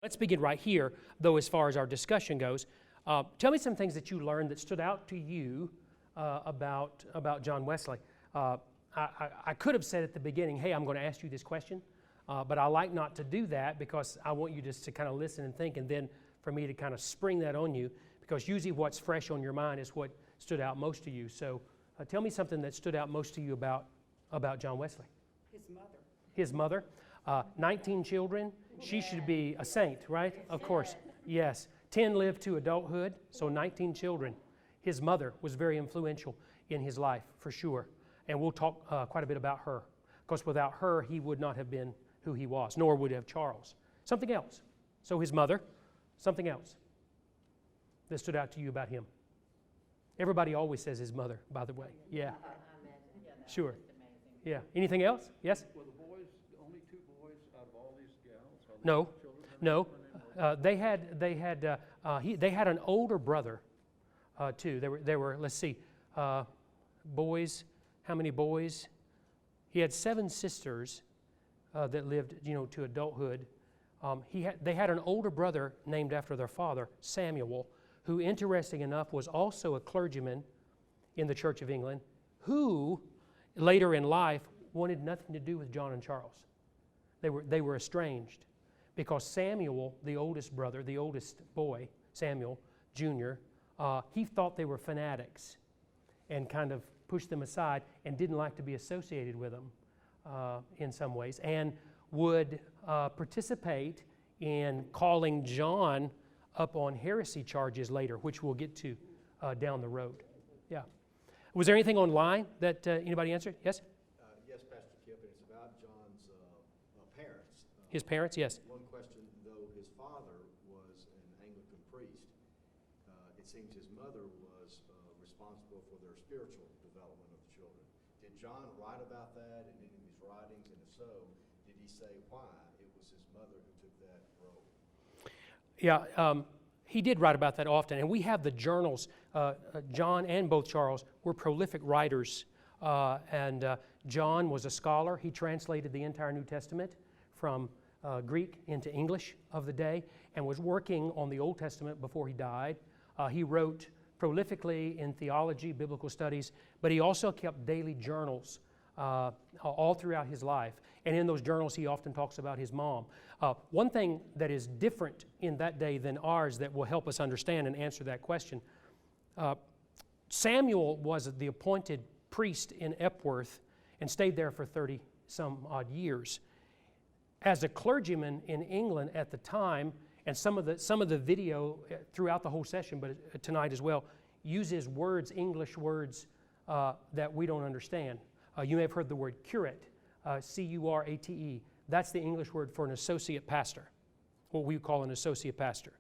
Let's begin right here, though, as far as our discussion goes. Tell me some things that you learned that stood out to you about John Wesley. I could have said at the beginning, hey, I'm going to ask you this question, but I like not to do that because I want you just to kind of listen and think, and then for me to kind of spring that on you, because usually what's fresh on your mind is what stood out most to you. So tell me something that stood out most to you about John Wesley. His mother. His mother. 19 children. She should be a saint, right? Of course. Yes. 10 lived to adulthood, so 19 children. His mother was very influential in his life, for sure. And we'll talk quite a bit about her, because without her, he would not have been who he was, nor would have Charles. Something else. So his mother, something else that stood out to you about him. Everybody always says his mother, by the way. Yeah. Sure. Yeah. Anything else? Yes? Were the boys only two boys out of all these gals? No. No. They had an older brother too. There were let's see, boys. How many boys? He had 7 sisters that lived, to adulthood. They had an older brother named after their father, Samuel, who, interesting enough, was also a clergyman in the Church of England, who later in life wanted nothing to do with John and Charles. They were estranged because Samuel, the oldest brother, the oldest boy, Samuel Jr., he thought they were fanatics and kind of pushed them aside and didn't like to be associated with them in some ways, and would participate in calling John up on heresy charges later, which we'll get to down the road. Yeah. Was there anything online that anybody answered? Yes? Yes, Pastor Kip, and it's about John's parents. His parents, yes. One question, though his father was an Anglican priest, it seems his mother was responsible for their spiritual development of the children. Did John write about that in any of his writings, and if so, did he say why it was his mother who took that role? Yeah, he did write about that often, and we have the journals. John and both Charles were prolific writers, and John was a scholar. He translated the entire New Testament from Greek into English of the day and was working on the Old Testament before he died. He wrote prolifically in theology, biblical studies, but he also kept daily journals all throughout his life. And in those journals, he often talks about his mom. One thing that is different in that day than ours that will help us understand and answer that question, Samuel was the appointed priest in Epworth and stayed there for 30-some odd years. As a clergyman in England at the time, and some of the video throughout the whole session, but tonight as well, uses words, English words, that we don't understand. You may have heard the word curate, C-U-R-A-T-E. That's the English word for an associate pastor, what we call an associate pastor.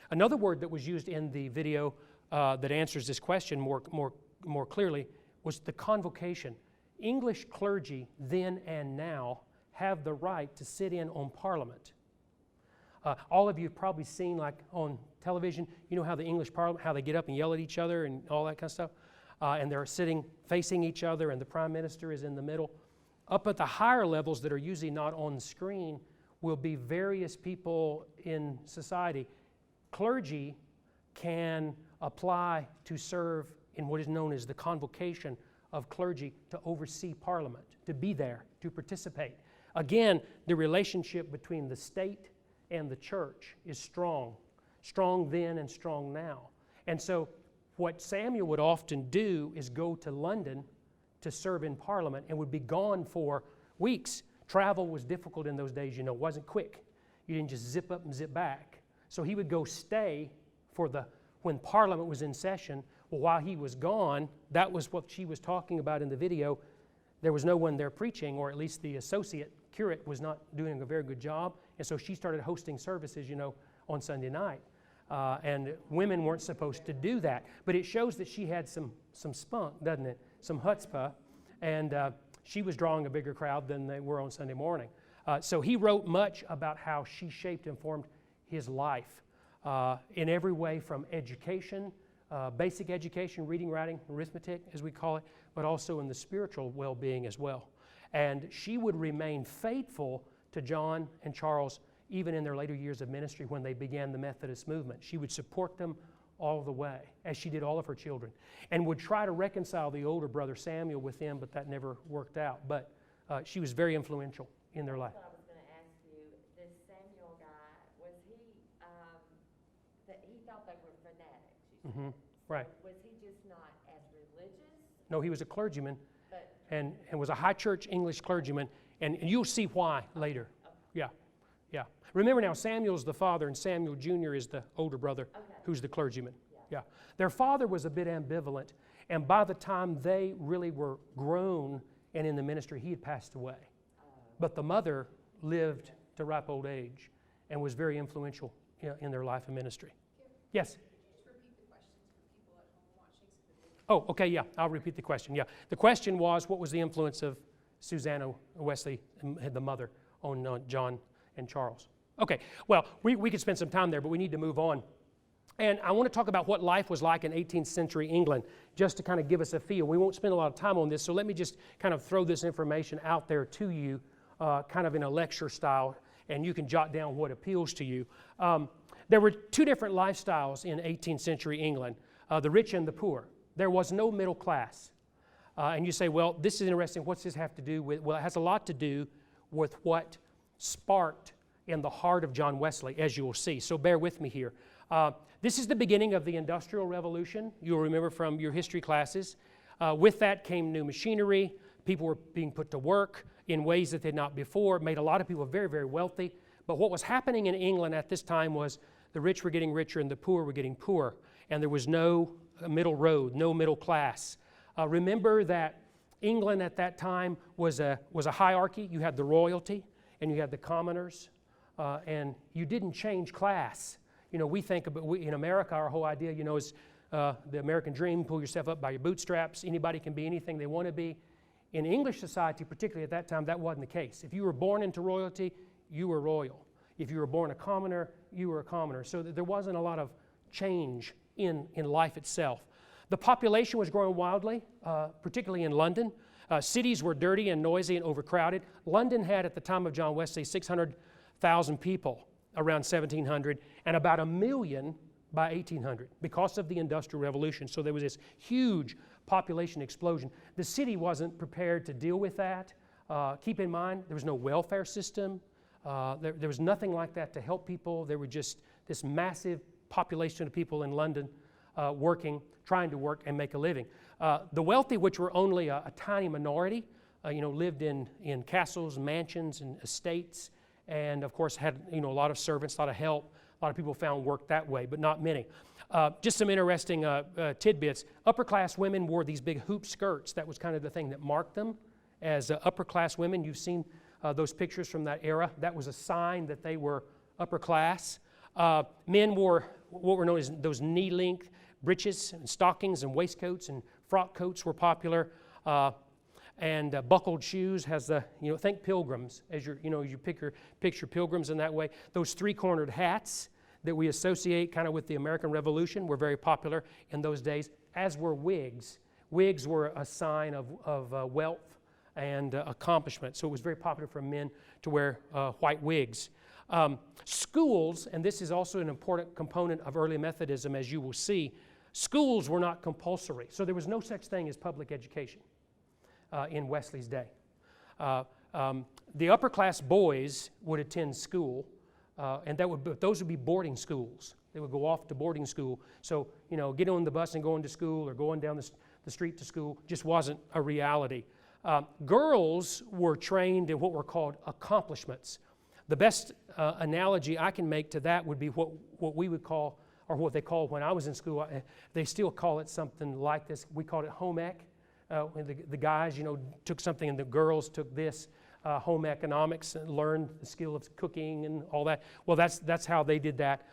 Another word that was used in the video that answers this question more clearly was the convocation. English clergy then and now have the right to sit in on Parliament. All of you have probably seen, like on television, how the English Parliament, how they get up and yell at each other and all that kind of stuff. And they're sitting facing each other, and the Prime Minister is in the middle. Up at the higher levels that are usually not on the screen will be various people in society. Clergy can apply to serve in what is known as the convocation of clergy to oversee Parliament, to be there, to participate. Again, the relationship between the state and the church is strong then and strong now. And so what Samuel would often do is go to London to serve in Parliament and would be gone for weeks. Travel was difficult in those days, it wasn't quick. You didn't just zip up and zip back. So he would go stay when Parliament was in session. Well, while he was gone, that was what she was talking about in the video. There was no one there preaching, or at least the associate curate was not doing a very good job. And so she started hosting services, on Sunday night. And women weren't supposed to do that. But it shows that she had some spunk, doesn't it? Some chutzpah. And she was drawing a bigger crowd than they were on Sunday morning. So he wrote much about how she shaped and formed his life in every way, from education, basic education, reading, writing, arithmetic, as we call it, but also in the spiritual well-being as well. And she would remain faithful to John and Charles even in their later years of ministry when they began the Methodist movement. She would support them all the way, as she did all of her children, and would try to reconcile the older brother Samuel with them, but that never worked out. But she was very influential in their life. That's what I was going to ask you. This Samuel guy, was he, he thought they were fanatics, you said. Right. Was he just not as religious? No, he was a clergyman, But and was a high church English clergyman, and you'll see why later. Yeah, yeah. Remember now, Samuel's the father, and Samuel Jr. is the older brother, who's the clergyman. Yeah. Their father was a bit ambivalent, and by the time they really were grown and in the ministry, he had passed away. But the mother lived to ripe old age and was very influential in their life and ministry. Yes? Oh, okay, yeah, I'll repeat the question. Yeah, the question was, what was the influence of Susanna Wesley, the mother, on John and Charles? Okay, well, we could spend some time there, but we need to move on. And I want to talk about what life was like in 18th century England, just to kind of give us a feel. We won't spend a lot of time on this, so let me just kind of throw this information out there to you, kind of in a lecture style, and you can jot down what appeals to you. There were two different lifestyles in 18th century England, the rich and the poor. There was no middle class. And you say, well, this is interesting. What's this have to do with? Well, it has a lot to do with what sparked in the heart of John Wesley, as you will see. So bear with me here. This is the beginning of the Industrial Revolution. You'll remember from your history classes. With that came new machinery. People were being put to work in ways that they had not before. It made a lot of people very, very wealthy. But what was happening in England at this time was the rich were getting richer and the poor were getting poorer. And there was no middle road, no middle class. Remember that England at that time was a hierarchy. You had the royalty and you had the commoners, and you didn't change class. You know, we think about, in America, our whole idea, you know, is the American dream, pull yourself up by your bootstraps. Anybody can be anything they want to be. In English society, particularly at that time, that wasn't the case. If you were born into royalty, you were royal. If you were born a commoner, you were a commoner. So there wasn't a lot of change in life itself. The population was growing wildly, particularly in London. Cities were dirty and noisy and overcrowded. London had, at the time of John Wesley, 600,000 people around 1700, and about 1 million by 1800 because of the Industrial Revolution. So there was this huge population explosion. The city wasn't prepared to deal with that. Keep in mind, there was no welfare system. There was nothing like that to help people. There were just this massive population of people in London working, trying to work and make a living. The wealthy, which were only a tiny minority, lived in castles, mansions, and estates, and of course had a lot of servants, a lot of help. A lot of people found work that way, but not many. Just some interesting tidbits. Upper class women wore these big hoop skirts. That was kind of the thing that marked them as upper class women. You've seen those pictures from that era. That was a sign that they were upper class. Men wore what were known as those knee-length breeches and stockings and waistcoats, and frock coats were popular. And buckled shoes has the, think pilgrims as you picture pilgrims in that way. Those three-cornered hats that we associate kind of with the American Revolution were very popular in those days, as were wigs. Wigs were a sign of wealth and accomplishment, so it was very popular for men to wear white wigs. Schools, and this is also an important component of early Methodism, as you will see, schools were not compulsory, so there was no such thing as public education in Wesley's day. The upper class boys would attend school, and those would be boarding schools. They would go off to boarding school. So, getting on the bus and going to school or going down the street to school just wasn't a reality. Girls were trained in what were called accomplishments. The best analogy I can make to that would be what we would call, or what they called when I was in school, they still call it something like this. We called it home ec. The guys, took something, and the girls took this home economics and learned the skill of cooking and all that. Well, that's how they did that,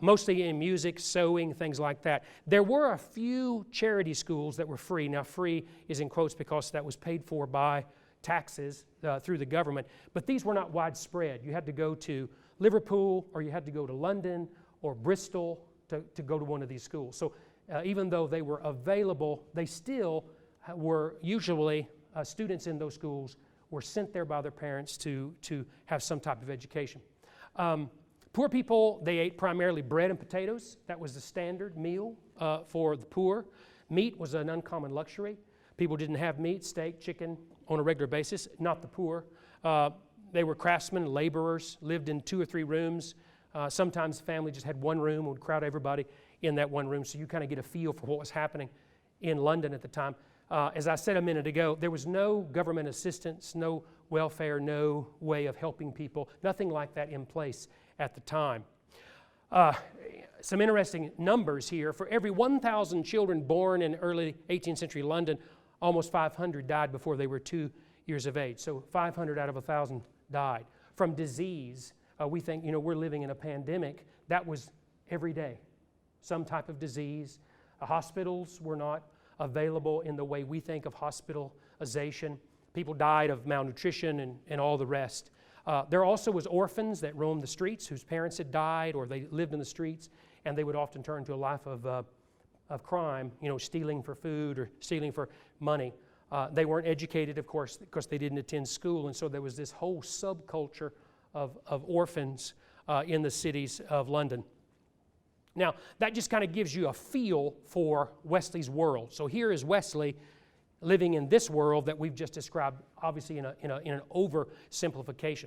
mostly in music, sewing, things like that. There were a few charity schools that were free. Now, free is in quotes because that was paid for by taxes through the government, but these were not widespread. You had to go to Liverpool, or you had to go to London or Bristol to go to one of these schools. So even though they were available, they still were usually students in those schools were sent there by their parents to have some type of education. Poor people, they ate primarily bread and potatoes. That was the standard meal for the poor. Meat was an uncommon luxury. People didn't have meat, steak, chicken on a regular basis, not the poor. They were craftsmen, laborers, lived in 2 or 3 rooms. Sometimes the family just had one room, would crowd everybody in that one room, so you kind of get a feel for what was happening in London at the time. As I said a minute ago, there was no government assistance, no welfare, no way of helping people, nothing like that in place at the time. Some interesting numbers here. For every 1,000 children born in early 18th century London, almost 500 died before they were 2 years of age. So 500 out of 1,000 died. From disease, we think, we're living in a pandemic. That was every day. Some type of disease. Hospitals were not available in the way we think of hospitalization. People died of malnutrition and all the rest. There also was orphans that roamed the streets whose parents had died or they lived in the streets, and they would often turn to a life of crime, stealing for food or stealing for money. They weren't educated, of course, because they didn't attend school, and so there was this whole subculture of orphans in the cities of London. Now, that just kind of gives you a feel for Wesley's world. So here is Wesley living in this world that we've just described, obviously in an oversimplification.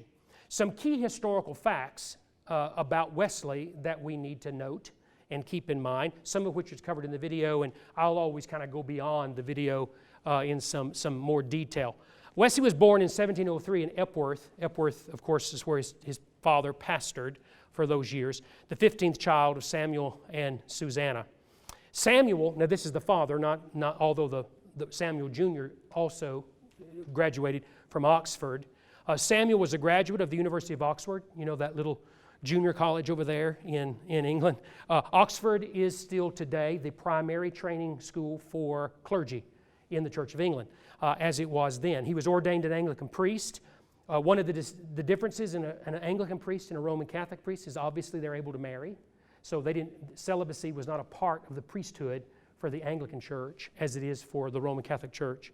Some key historical facts about Wesley that we need to note and keep in mind, some of which is covered in the video, and I'll always kind of go beyond the video in some more detail. Wesley was born in 1703 in Epworth. Epworth, of course, is where his father pastored for those years, the 15th child of Samuel and Susanna. Samuel, now this is the father, not although the Samuel Jr. also graduated from Oxford. Samuel was a graduate of the University of Oxford, that little junior college over there in England. Oxford is still today the primary training school for clergy in the Church of England, as it was then. He was ordained an Anglican priest. One of the differences in an Anglican priest and a Roman Catholic priest is obviously they're able to marry. So celibacy was not a part of the priesthood for the Anglican Church as it is for the Roman Catholic Church.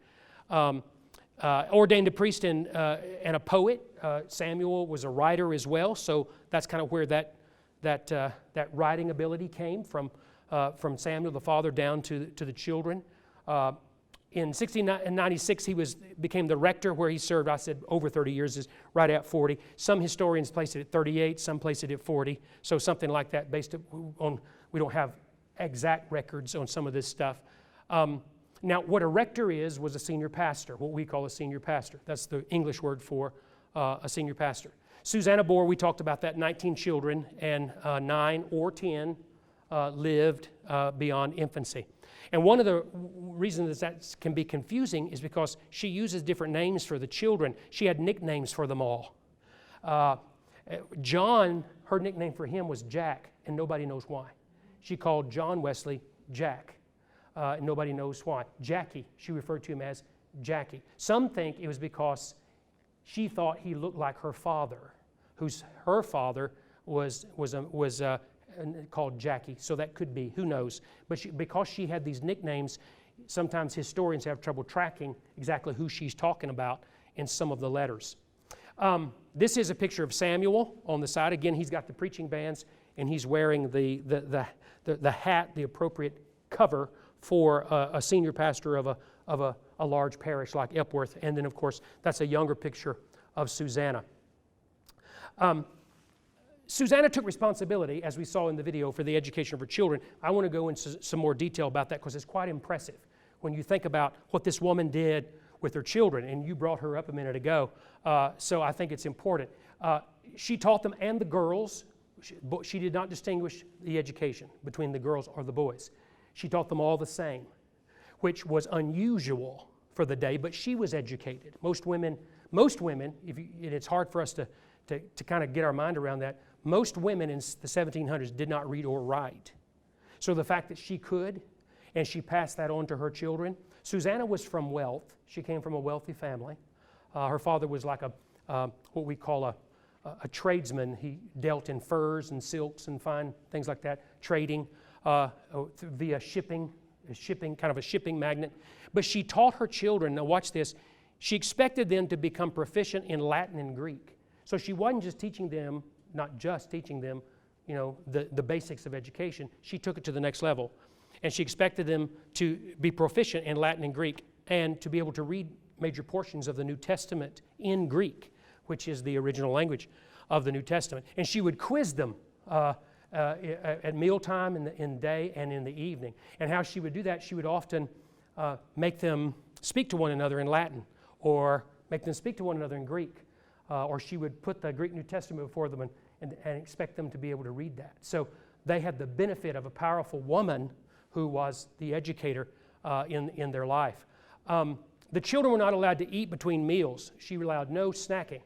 Ordained a priest and a poet. Samuel was a writer as well, so that's kind of where that writing ability came from Samuel the father down to the children. In 1696, he became the rector where he served, I said over 30 years, is right at 40. Some historians place it at 38, some place it at 40. So something like that based on, we don't have exact records on some of this stuff. Now, what a rector was a senior pastor, what we call a senior pastor. That's the English word for a senior pastor. Susanna bore, we talked about that, 19 children, and 9 or 10 lived beyond infancy. And one of the reasons that can be confusing is because she uses different names for the children. She had nicknames for them all. John, her nickname for him was Jack, and nobody knows why. She called John Wesley Jack, and nobody knows why. Jackie, she referred to him as Jackie. Some think it was because she thought he looked like her father, her father was called Jackie, so that could be, who knows. But because she had these nicknames, sometimes historians have trouble tracking exactly who she's talking about in some of the letters. This is a picture of Samuel on the side. Again, he's got the preaching bands, and he's wearing the hat, the appropriate cover for a senior pastor of a large parish like Epworth. And then, of course, that's a younger picture of Susanna. Susanna took responsibility, as we saw in the video, for the education of her children. I want to go into some more detail about that because it's quite impressive when you think about what this woman did with her children, and you brought her up a minute ago, so I think it's important. She taught them and the girls. She did not distinguish the education between the girls or the boys. She taught them all the same, which was unusual for the day, but she was educated. Most women, and it's hard for us to kind of get our mind around that, most women in the 1700s did not read or write. So the fact that she could, and she passed that on to her children. Susanna was from wealth. She came from a wealthy family. Her father was like what we call a tradesman. He dealt in furs and silks and fine things like that, trading via shipping, kind of a shipping magnate. But she taught her children, now watch this, she expected them to become proficient in Latin and Greek. So she wasn't just teaching them not just teaching them, the basics of education. She took it to the next level. And she expected them to be proficient in Latin and Greek and to be able to read major portions of the New Testament in Greek, which is the original language of the New Testament. And she would quiz them at mealtime in the day and in the evening. And how she would do that, she would often make them speak to one another in Latin, or make them speak to one another in Greek, or she would put the Greek New Testament before them and expect them to be able to read that. So they had the benefit of a powerful woman who was the educator in their life. The children were not allowed to eat between meals. She allowed no snacking.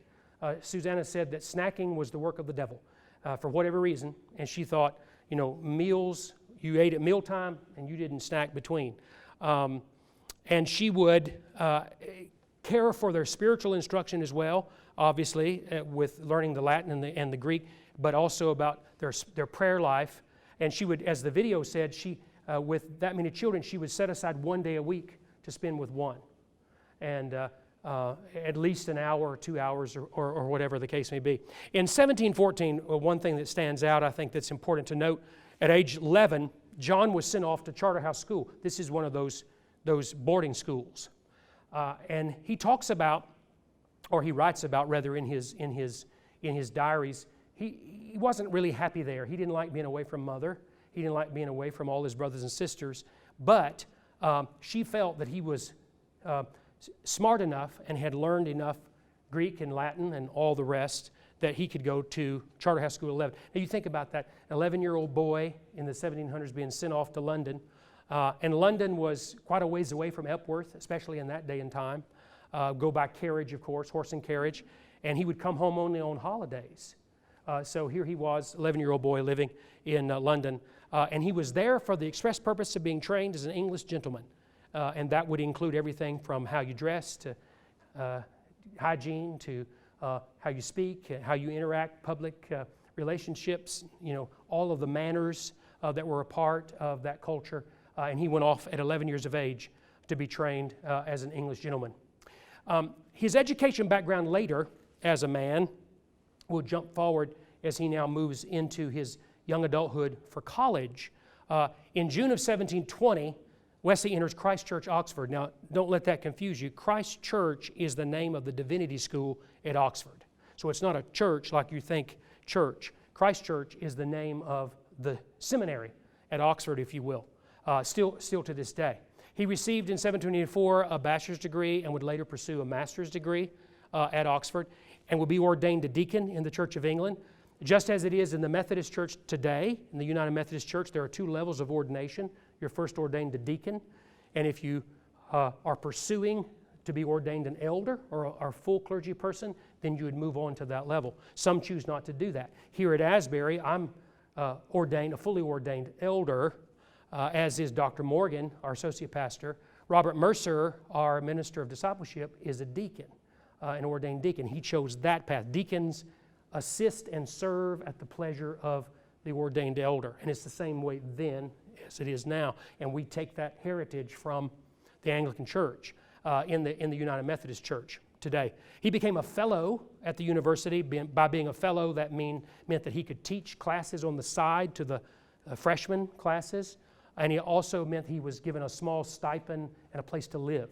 Susanna said that snacking was the work of the devil for whatever reason, and she thought, meals, you ate at mealtime and you didn't snack between. And she would care for their spiritual instruction as well, obviously, with learning the Latin and the Greek, but also about their prayer life. And she would, as the video said, with that many children, she would set aside one day a week to spend with one. And at least an hour or 2 hours or whatever the case may be. In 1714, one thing that stands out, I think that's important to note, at age 11, John was sent off to Charterhouse School. This is one of those boarding schools. And he talks about, or he writes about rather in his diaries, he wasn't really happy there. He didn't like being away from mother. He didn't like being away from all his brothers and sisters. But she felt that he was smart enough and had learned enough Greek and Latin and all the rest that he could go to Charterhouse School at 11. Now you think about that, an 11-year-old boy in the 1700s being sent off to London. And London was quite a ways away from Epworth, especially in that day and time. Go by carriage, of course, horse and carriage. And he would come home only on holidays. So here he was, 11-year-old boy living in London. And he was there for the express purpose of being trained as an English gentleman. And that would include everything from how you dress to hygiene to how you speak, how you interact, public relationships, all of the manners that were a part of that culture. And he went off at 11 years of age to be trained as an English gentleman. His education background later as a man will jump forward as he now moves into his young adulthood for college. In June of 1720, Wesley enters Christ Church, Oxford. Now, don't let that confuse you. Christ Church is the name of the divinity school at Oxford. So it's not a church like you think church. Christ Church is the name of the seminary at Oxford, if you will, still to this day. He received in 1784 a bachelor's degree and would later pursue a master's degree at Oxford and would be ordained a deacon in the Church of England. Just as it is in the Methodist Church today, in the United Methodist Church, there are two levels of ordination. You're first ordained a deacon, and if you are pursuing to be ordained an elder or a full clergy person, then you would move on to that level. Some choose not to do that. Here at Asbury, I'm ordained, a fully ordained elder, as is Dr. Morgan, our associate pastor. Robert Mercer, our minister of discipleship, is a deacon, an ordained deacon. He chose that path. Deacons assist and serve at the pleasure of the ordained elder, and it's the same way then as it is now. And we take that heritage from the Anglican Church in the United Methodist Church today. He became a fellow at the university. By being a fellow, that meant that he could teach classes on the side to the freshman classes, and it also meant he was given a small stipend and a place to live.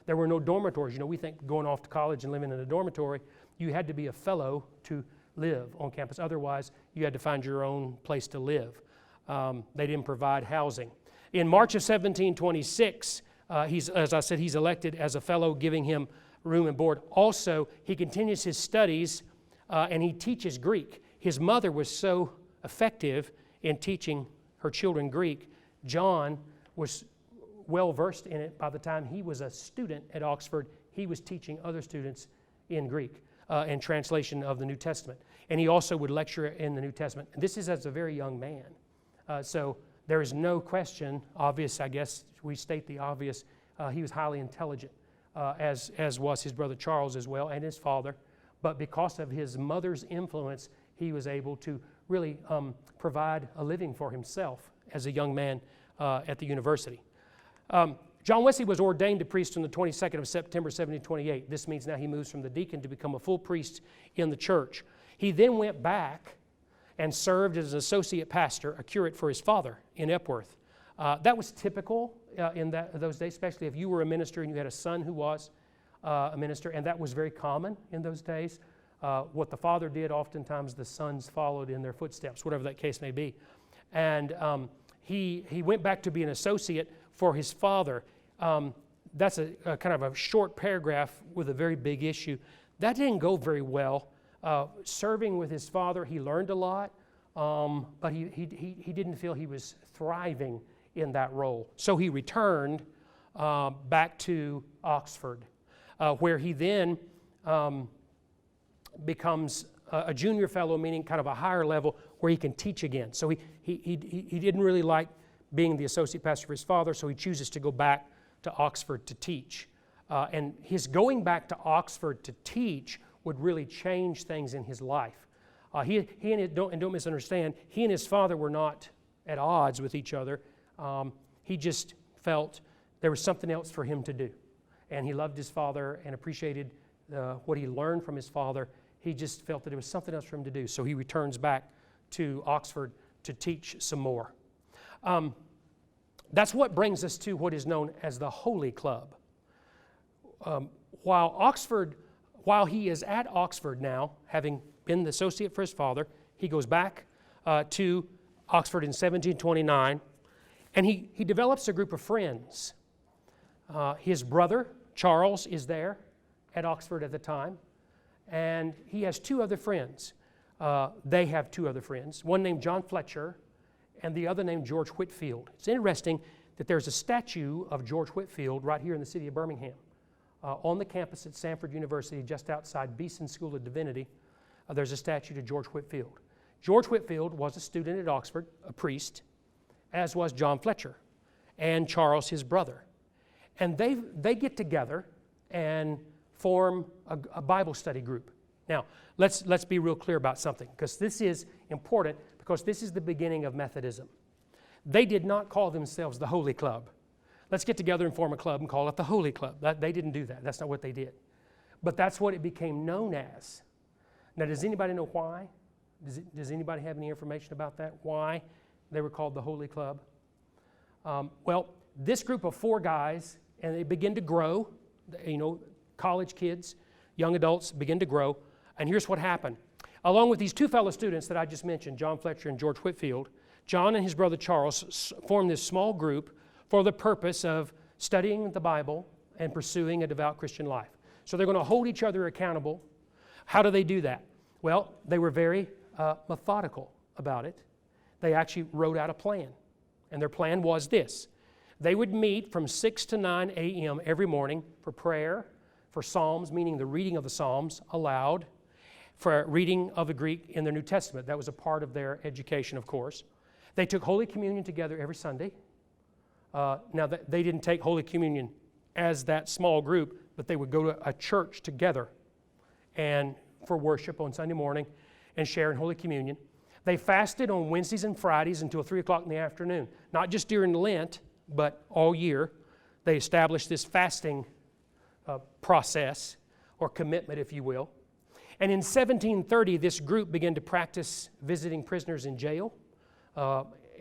There were no dormitories. We think going off to college and living in a dormitory, you had to be a fellow to live on campus. Otherwise, you had to find your own place to live. They didn't provide housing. In March of 1726, as I said, he's elected as a fellow, giving him room and board. Also, he continues his studies and he teaches Greek. His mother was so effective in teaching her children Greek. John was well versed in it by the time he was a student at Oxford. He was teaching other students in Greek and translation of the New Testament. And he also would lecture in the New Testament. And this is as a very young man. So there is no question, obvious, I guess we state the obvious, he was highly intelligent, as was his brother Charles as well, and his father. But because of his mother's influence, he was able to really provide a living for himself as a young man at the university. John Wesley was ordained a priest on the 22nd of September 1728. This means now he moves from the deacon to become a full priest in the church. He then went back and served as an associate pastor, a curate for his father in Epworth. That was typical in those days, especially if you were a minister and you had a son who was a minister, and that was very common in those days. What the father did, oftentimes the sons followed in their footsteps, whatever that case may be. And he went back to be an associate for his father. That's a kind of a short paragraph with a very big issue. That didn't go very well. Serving with his father, he learned a lot, but he didn't feel he was thriving in that role. So he returned back to Oxford, where he then becomes a junior fellow, meaning kind of a higher level where he can teach again. So he didn't really like being the associate pastor for his father, so he chooses to go back to Oxford to teach. And his going back to Oxford to teach would really change things in his life. Don't misunderstand, he and his father were not at odds with each other. He just felt there was something else for him to do. And he loved his father and appreciated what he learned from his father. He just felt that there was something else for him to do. So he returns back to Oxford to teach some more. That's what brings us to what is known as the Holy Club. While he is at Oxford now, having been the associate for his father, he goes back to Oxford in 1729, and he develops a group of friends. His brother, Charles, is there at Oxford at the time, and he has two other friends. They have two other friends, one named John Fletcher and the other named George Whitefield. It's interesting that there's a statue of George Whitefield right here in the city of Birmingham. On the campus at Samford University, just outside Beeson School of Divinity, there's a statue to George Whitefield. George Whitefield was a student at Oxford, a priest, as was John Fletcher and Charles, his brother. And they get together and form a Bible study group. Now, let's be real clear about something, because this is important, because this is the beginning of Methodism. They did not call themselves the Holy Club. Let's get together and form a club and call it the Holy Club. They didn't do that. That's not what they did. But that's what it became known as. Now, does anybody know why? Does anybody have any information about that? Why they were called the Holy Club? Well, this group of four guys, and they begin to grow. College kids, young adults begin to grow. And here's what happened. Along with these two fellow students that I just mentioned, John Fletcher and George Whitefield, John and his brother Charles formed this small group for the purpose of studying the Bible and pursuing a devout Christian life. So they're going to hold each other accountable. How do they do that? Well, they were very methodical about it. They actually wrote out a plan. And their plan was this. They would meet from 6 to 9 a.m. every morning for prayer, for Psalms, meaning the reading of the Psalms aloud, for reading of the Greek in their New Testament. That was a part of their education, of course. They took Holy Communion together every Sunday. Now, they didn't take Holy Communion as that small group, but they would go to a church together and for worship on Sunday morning and share in Holy Communion. They fasted on Wednesdays and Fridays until 3 o'clock in the afternoon. Not just during Lent, but all year. They established this fasting process, or commitment, if you will. And in 1730, this group began to practice visiting prisoners in jail.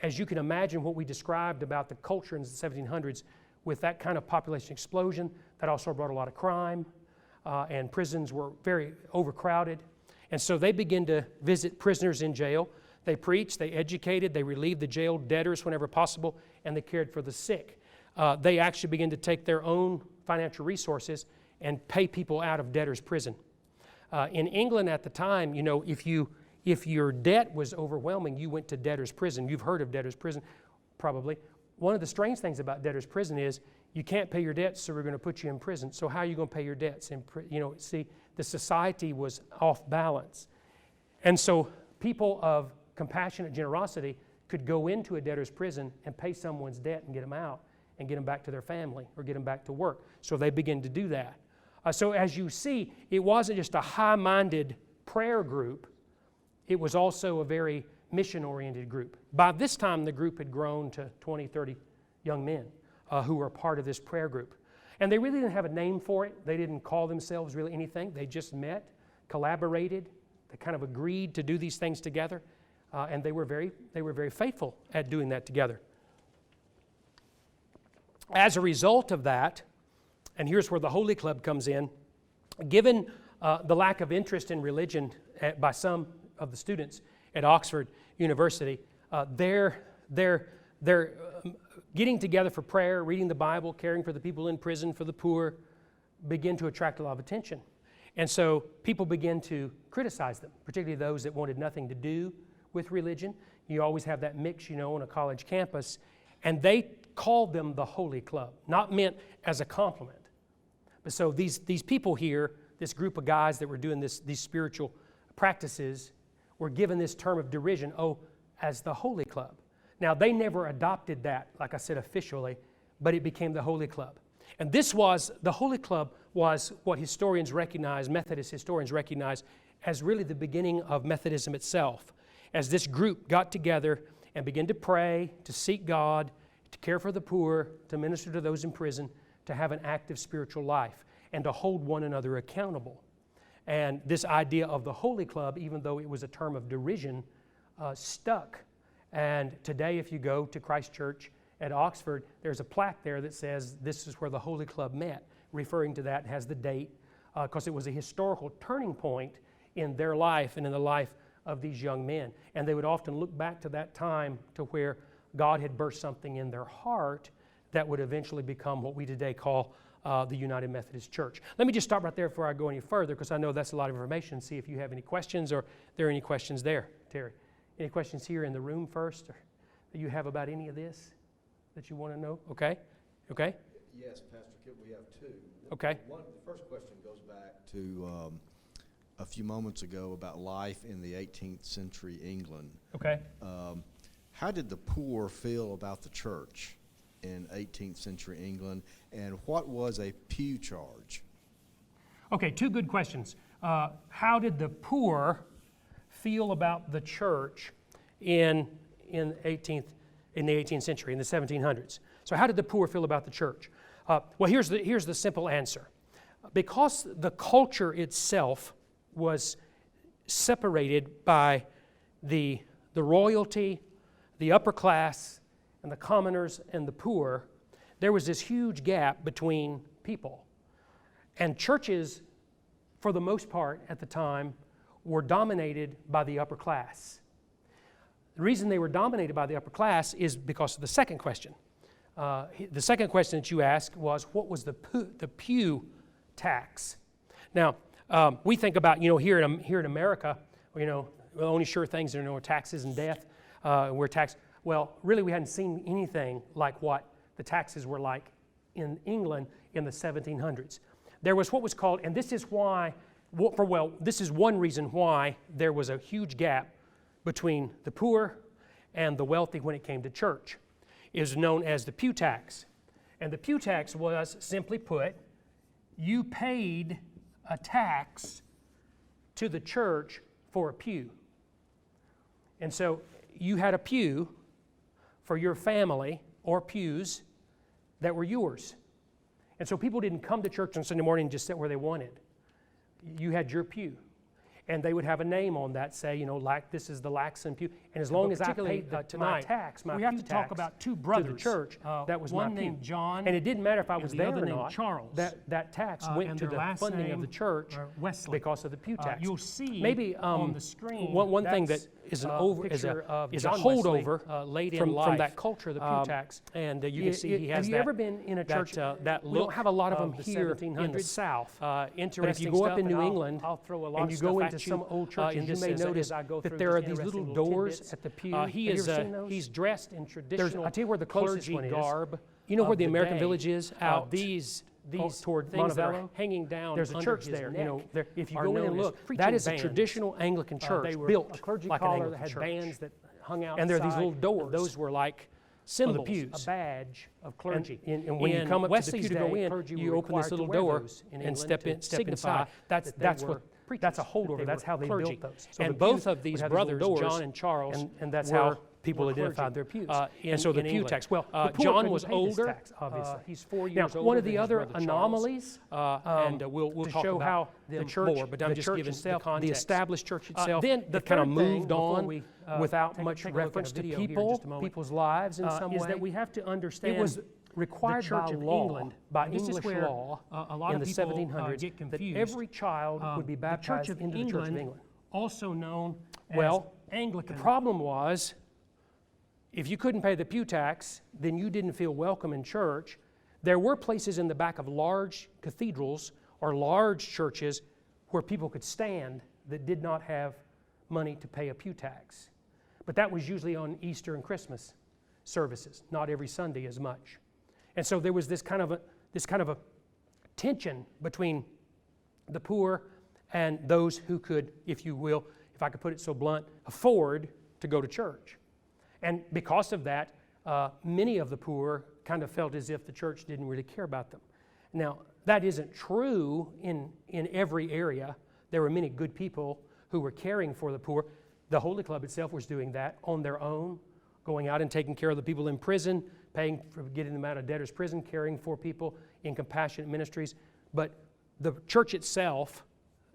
As you can imagine, what we described about the culture in the 1700s, with that kind of population explosion, that also brought a lot of crime, and prisons were very overcrowded. And so they began to visit prisoners in jail. They preached, they educated, they relieved the jail debtors whenever possible, and they cared for the sick. They actually began to take their own financial resources and pay people out of debtors' prison. In England at the time, if your debt was overwhelming, you went to debtor's prison. You've heard of debtor's prison, probably. One of the strange things about debtor's prison is you can't pay your debts, so we're going to put you in prison. So how are you going to pay your debts? See, the society was off balance. And so people of compassionate generosity could go into a debtor's prison and pay someone's debt and get them out and get them back to their family or get them back to work. So they begin to do that. So as you see, it wasn't just a high-minded prayer group. It was also a very mission-oriented group. By this time, the group had grown to 20, 30 young men who were part of this prayer group. And they really didn't have a name for it. They didn't call themselves really anything. They just met, collaborated. They kind of agreed to do these things together, and they were very faithful at doing that together. As a result of that, and here's where the Holy Club comes in, given the lack of interest in religion by some of the students at Oxford University, they're getting together for prayer, reading the Bible, caring for the people in prison, for the poor, begin to attract a lot of attention. And so people begin to criticize them, particularly those that wanted nothing to do with religion. You always have that mix, on a college campus. And they called them the Holy Club, not meant as a compliment. But so these people here, this group of guys that were doing these spiritual practices, were given this term of derision, as the Holy Club. Now, they never adopted that, like I said, officially, but it became the Holy Club. And the Holy Club was what historians recognize, Methodist historians recognize, as really the beginning of Methodism itself. As this group got together and began to pray, to seek God, to care for the poor, to minister to those in prison, to have an active spiritual life, and to hold one another accountable. And this idea of the Holy Club, even though it was a term of derision, stuck. And today, if you go to Christ Church at Oxford, there's a plaque there that says this is where the Holy Club met, referring to that, has the date, because it was a historical turning point in their life and in the life of these young men. And they would often look back to that time to where God had burst something in their heart that would eventually become what we today call the United Methodist Church. Let me just stop right there before I go any further, because I know that's a lot of information. See if you have any questions, or there are any questions there, Terry. Any questions here in the room first, or that you have about any of this that you want to know? Okay? Yes, Pastor Kip, we have two. Okay. The first question goes back to a few moments ago about life in the 18th century England. Okay. How did the poor feel about the church in 18th century England, and what was a pew charge? Okay, two good questions. How did the poor feel about the church in the 18th century, in the 1700s? So how did the poor feel about the church? Well, here's the simple answer. Because the culture itself was separated by the royalty, the upper class, and the commoners and the poor, there was this huge gap between people. And churches, for the most part at the time, were dominated by the upper class. The reason they were dominated by the upper class is because of the second question. The second question that you asked was, what was the pew tax? Now, we think about, here in America, the only sure things are taxes and death. We're taxed. Well, really, we hadn't seen anything like what the taxes were like in England in the 1700s. There was what was called, and this is why, this is one reason why there was a huge gap between the poor and the wealthy when it came to church. It was known as the pew tax. And the pew tax was, simply put, you paid a tax to the church for a pew. And so you had a pew for your family, or pews that were yours. And so people didn't come to church on Sunday morning and just sit where they wanted. You had your pew. And they would have a name on that, say, this is the Laxon pew. And as long as I paid my tax, my we pew have to talk tax about two brothers to the church, that was one my pew. named John, and it didn't matter if I was the there other or named not. Charles. That tax went and to their the last funding of name, the church Wesley. because of the pew tax. You'll see maybe on the screen. one thing that is a holdover late from in life. that culture, the pew tax. And you can see he has have that. you ever been in a church that we look don't have a lot of of them the here in the 1700s. South. But if Interesting you go up stuff, in New and England I'll throw a lot and of you stuff go at into you, some old churches, and you just may as notice I go that through there are just these interesting little doors tidbits. at the pew. He Have you is ever seen those? he's dressed in traditional I tell you where the closest clergy one is. garb. You know where of the American day. Village is out These toward things that are Montevallo? hanging down. There's a under church his there. neck If you are go in known and as look, preaching that is a bands. traditional Anglican church They were built a clergy like an collar Anglican that had church. bands that hung outside. And there are these little doors. Those were like Symbols, the pews, a badge of clergy. And when you In come up to the Wesley's pew to go day, in, clergy you were open this required to little wear door those in and England step to inside. signify That's that they what were that's a preachers, that holdover. they That's were how they clergy. built those. And the both pew of these would have little brothers, doors, John and Charles, and that's were how people were identified clergy, their pews. and so the in pew England. tax. Well, John the poor couldn't was pay this older. tax, obviously. He's 4 Now, years older one of than the his other brother Charles. anomalies, And we'll to talk show about how them the church, more, but I'm the just church giving itself, the context. the established church itself, Then the it kind of third thing, moved before on we, without take much a look at a reference to video here in people, just a moment, people's lives in some is way. that we have to understand It was required the Church by of law, England, by this is English where, law, a lot in of the people 1700s, get that confused. every child would be baptized into the Church of England. also known as Well, Anglican. the problem was, if you couldn't pay the pew tax, then you didn't feel welcome in church. There were places in the back of large cathedrals or large churches where people could stand that did not have money to pay a pew tax. But that was usually on Easter and Christmas services, not every Sunday as much. And so there was this kind of a tension between the poor and those who could, if you will, if I could put it so blunt, afford to go to church. And because of that, many of the poor kind of felt as if the church didn't really care about them. Now, that isn't true in every area. There were many good people who were caring for the poor. The Holy Club itself was doing that on their own, going out and taking care of the people in prison, paying for getting them out of debtor's prison, caring for people in compassionate ministries. But the church itself,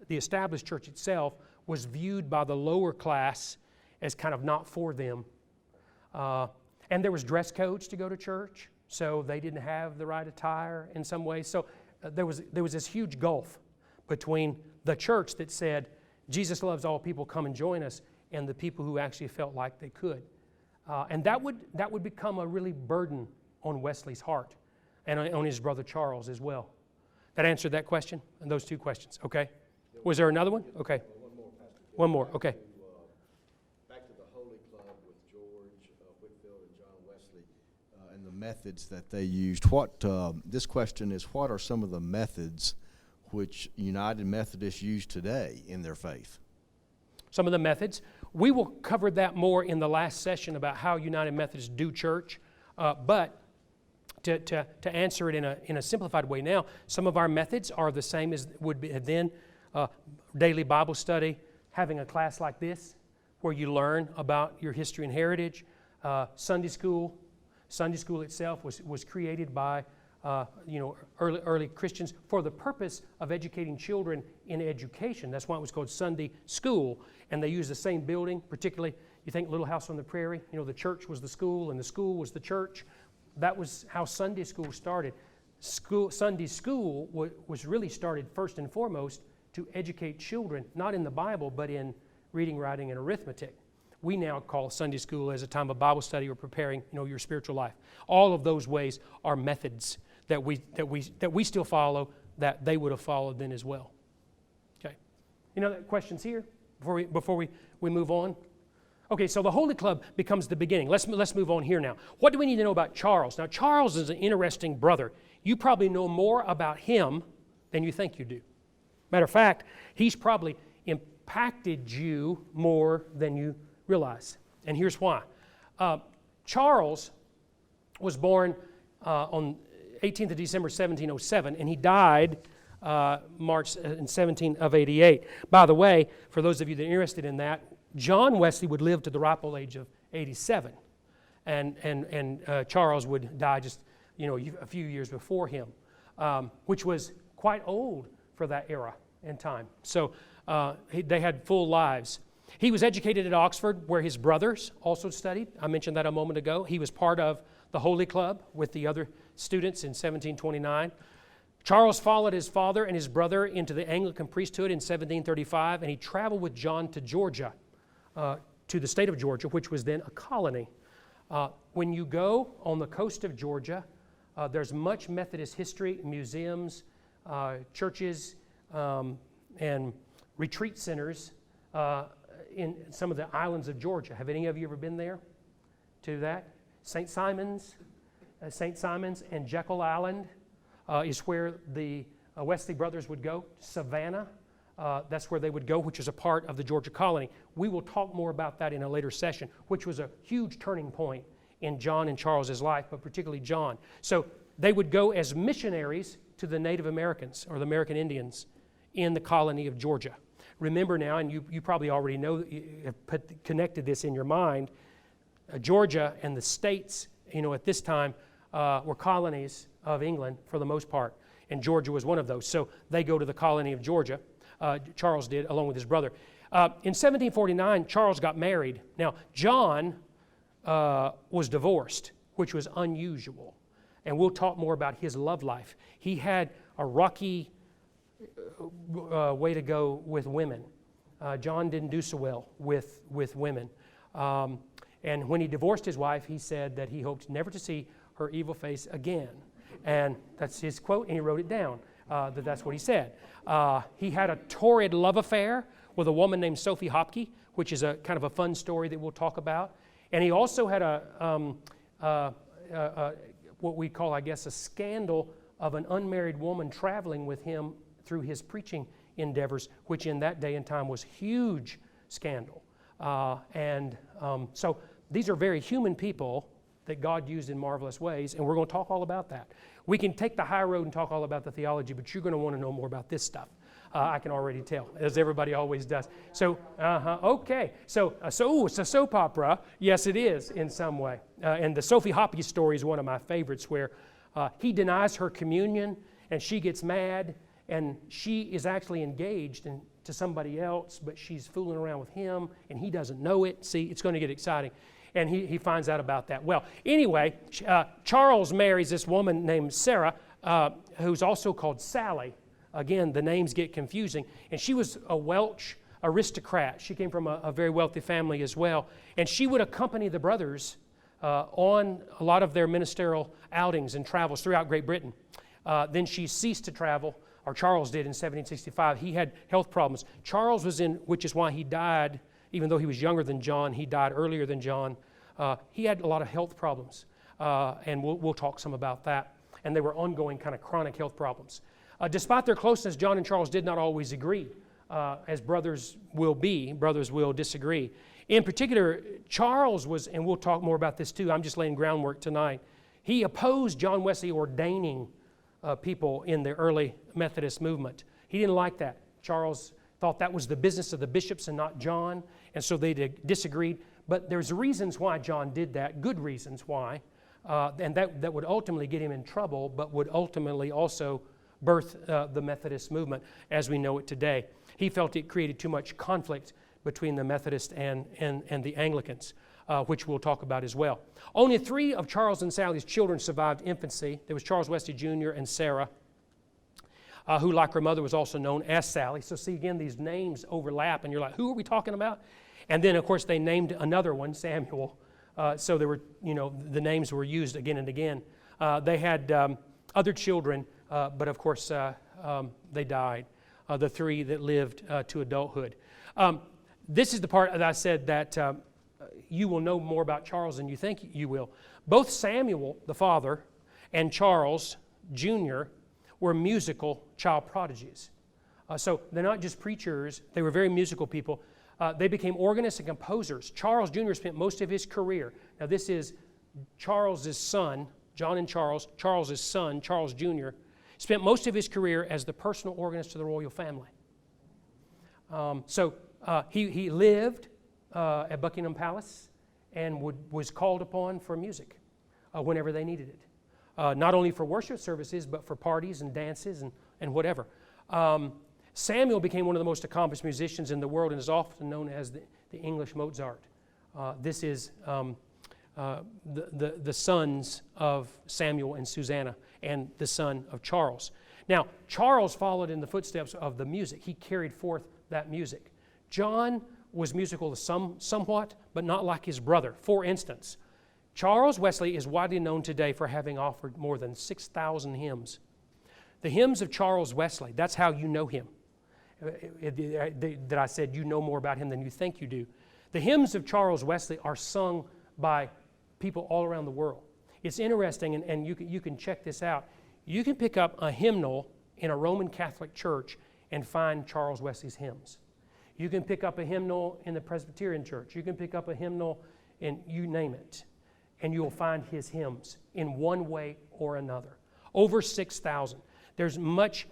the established church itself, was viewed by the lower class as kind of not for them. And there was dress codes to go to church, so they didn't have the right attire in some ways. So there was this huge gulf between the church that said, Jesus loves all people, come and join us, and the people who actually felt like they could. And that would become a really burden on Wesley's heart and on his brother Charles as well. That answered that question and those two questions, okay? Was there another one? Okay. One more, Pastor. One more, okay. Back to the Holy Club with George Whitefield and John Wesley and the methods that they used. This question is, what are some of the methods which United Methodists use today in their faith? Some of the methods. We will cover that more in the last session about how United Methodists do church. But to answer it in a simplified way now, some of our methods are the same as would be then. Daily Bible study, having a class like this where you learn about your history and heritage. Sunday school. Sunday school itself was created by early Christians for the purpose of educating children in education. That's why it was called Sunday school. And they used the same building, particularly, you think Little House on the Prairie, the church was the school and the school was the church. That was how Sunday school started. Sunday school was really started first and foremost to educate children, not in the Bible, but in reading, writing, and arithmetic. We now call Sunday school as a time of Bible study or preparing, your spiritual life. All of those ways are methods that we still follow, that they would have followed then as well. Okay. Questions here before we move on? Okay, so the Holy Club becomes the beginning. Let's move on here now. What do we need to know about Charles? Now, Charles is an interesting brother. You probably know more about him than you think you do. Matter of fact, he's probably impacted you more than you realize. And here's why. Charles was born on 18th of December 1707, and he died March in 1788. By the way, for those of you that are interested in that, John Wesley would live to the ripe old age of 87, and Charles would die just a few years before him, which was quite old for that era and time. So they had full lives. He was educated at Oxford, where his brothers also studied. I mentioned that a moment ago. He was part of the Holy Club with the other students in 1729. Charles followed his father and his brother into the Anglican priesthood in 1735, and he traveled with John to Georgia, to the state of Georgia, which was then a colony. When you go on the coast of Georgia, there's much Methodist history, museums, churches, and retreat centers in some of the islands of Georgia. Have any of you ever been there to that? St. Simon's and Jekyll Island is where the Wesley brothers would go. Savannah, that's where they would go, which is a part of the Georgia colony. We will talk more about that in a later session, which was a huge turning point in John and Charles's life, but particularly John. So they would go as missionaries to the Native Americans or the American Indians in the colony of Georgia. Remember now, and you probably already know, you have connected this in your mind, Georgia and the states, at this time were colonies of England for the most part, and Georgia was one of those. So they go to the colony of Georgia. Charles did, along with his brother. In 1749, Charles got married. Now, John was divorced, which was unusual. And we'll talk more about his love life. He had a rocky way to go with women. John didn't do so well with women. And when he divorced his wife, he said that he hoped never to see her evil face again. And that's his quote, and he wrote it down, that's what he said. He had a torrid love affair with a woman named Sophie Hopke, which is a kind of a fun story that we'll talk about. And he also had what we call, I guess, a scandal of an unmarried woman traveling with him through his preaching endeavors, which in that day and time was huge scandal. So these are very human people that God used in marvelous ways, and we're going to talk all about that. We can take the high road and talk all about the theology, but you're going to want to know more about this stuff. I can already tell, as everybody always does. So, okay. So it's a soap opera. Yes, it is in some way. And the Sophie Hopke story is one of my favorites, where he denies her communion, and she gets mad, and she is actually engaged to somebody else, but she's fooling around with him, and he doesn't know it. See, it's going to get exciting. And he finds out about that. Well, anyway, Charles marries this woman named Sarah, who's also called Sally. Again, the names get confusing. And she was a Welsh aristocrat. She came from a very wealthy family as well. And she would accompany the brothers on a lot of their ministerial outings and travels throughout Great Britain. Then she ceased to travel, or Charles did in 1765. He had health problems. Charles was which is why he died, even though he was younger than John, he died earlier than John. He had a lot of health problems, and we'll talk some about that. And they were ongoing kind of chronic health problems. Despite their closeness, John and Charles did not always agree, as brothers will disagree. In particular, Charles was, and we'll talk more about this too, I'm just laying groundwork tonight, he opposed John Wesley ordaining people in the early Methodist movement. He didn't like that. Charles thought that was the business of the bishops and not John, and so they disagreed. But there's reasons why John did that, good reasons why, and that would ultimately get him in trouble, but would ultimately also birth the Methodist movement as we know it today. He felt it created too much conflict between the Methodists and the Anglicans, which we'll talk about as well. Only 3 of Charles and Sally's children survived infancy. There was Charles Wesley Jr. and Sarah, who, like her mother, was also known as Sally. So see, again, these names overlap, and you're like, who are we talking about? And then, of course, they named another one, Samuel. So there were, the names were used again and again. They had other children, but of course, they died, the 3 that lived to adulthood. This is the part that I said that you will know more about Charles than you think you will. Both Samuel, the father, and Charles Jr. were musical child prodigies. So they're not just preachers, they were very musical people. They became organists and composers. Charles Jr. spent most of his career, now this is Charles's son, John and Charles's son, Charles Jr., spent most of his career as the personal organist to the royal family. He lived at Buckingham Palace and was called upon for music whenever they needed it. Not only for worship services, but for parties and dances and whatever. Samuel became one of the most accomplished musicians in the world and is often known as the English Mozart. This is the sons of Samuel and Susanna and the son of Charles. Now, Charles followed in the footsteps of the music. He carried forth that music. John was musical somewhat, but not like his brother. For instance, Charles Wesley is widely known today for having offered more than 6,000 hymns. The hymns of Charles Wesley, that's how you know him. That I said you know more about him than you think you do. The hymns of Charles Wesley are sung by people all around the world. It's interesting, and you can check this out. You can pick up a hymnal in a Roman Catholic church and find Charles Wesley's hymns. You can pick up a hymnal in the Presbyterian church. You can pick up a hymnal in, you name it, and you'll find his hymns in one way or another. Over 6,000. There's much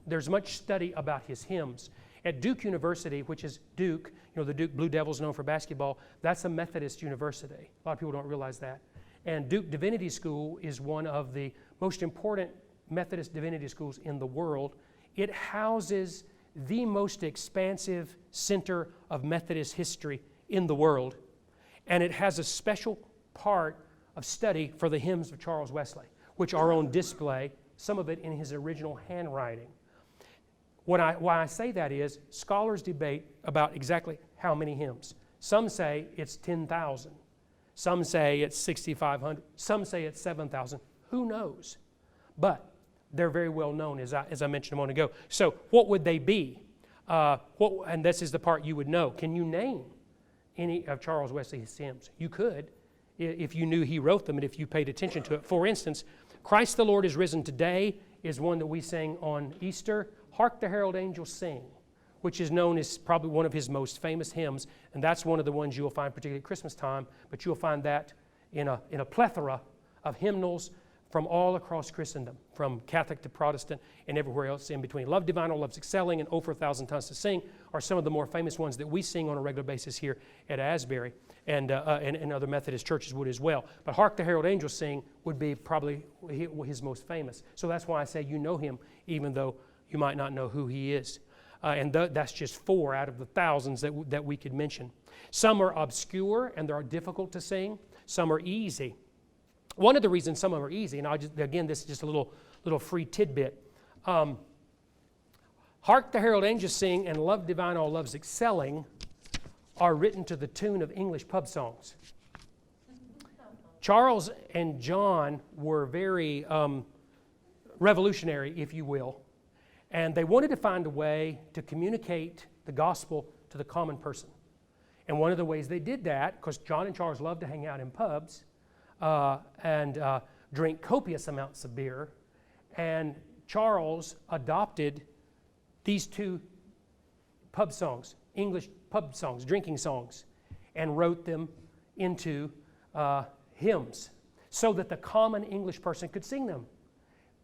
there's much study about his hymns. At Duke University, which is Duke You know, the Duke Blue Devils known for basketball. That's a Methodist university. A lot of people don't realize that. And Duke Divinity School is one of the most important Methodist divinity schools in the world. It houses the most expansive center of Methodist history in the world. And it has a special part of study for the hymns of Charles Wesley, which are on display, some of it in his original handwriting. Why I say that is, scholars debate about exactly how many hymns. Some say it's 10,000. Some say it's 6,500. Some say it's 7,000. Who knows? But they're very well known, as I mentioned a moment ago. So what would they be? And this is the part you would know. Can you name any of Charles Wesley's hymns? You could, if you knew he wrote them and if you paid attention to it. For instance, Christ the Lord is risen today is one that we sing on Easter. Hark the herald angels sing, which is known as probably one of his most famous hymns, and that's one of the ones you'll find particularly at Christmas time, but you'll find that in a plethora of hymnals from all across Christendom, from Catholic to Protestant and everywhere else in between. Love Divine, All Love's Excelling, and Oh for a Thousand Tongues to Sing are some of the more famous ones that we sing on a regular basis here at Asbury, and other Methodist churches would as well. But Hark the Herald Angels Sing would be probably his most famous. So that's why I say you know him, even though you might not know who he is. And that's just 4 out of the thousands that we could mention. Some are obscure and they're difficult to sing. Some are easy. One of the reasons some of them are easy, and again, this is just a little free tidbit. Hark the Herald Angels Sing and Love Divine, All Love's Excelling are written to the tune of English pub songs. Charles and John were very revolutionary, if you will, and they wanted to find a way to communicate the gospel to the common person. And one of the ways they did that, because John and Charles loved to hang out in pubs and drink copious amounts of beer, and Charles adopted these 2 pub songs, English pub songs, drinking songs, and wrote them into hymns so that the common English person could sing them.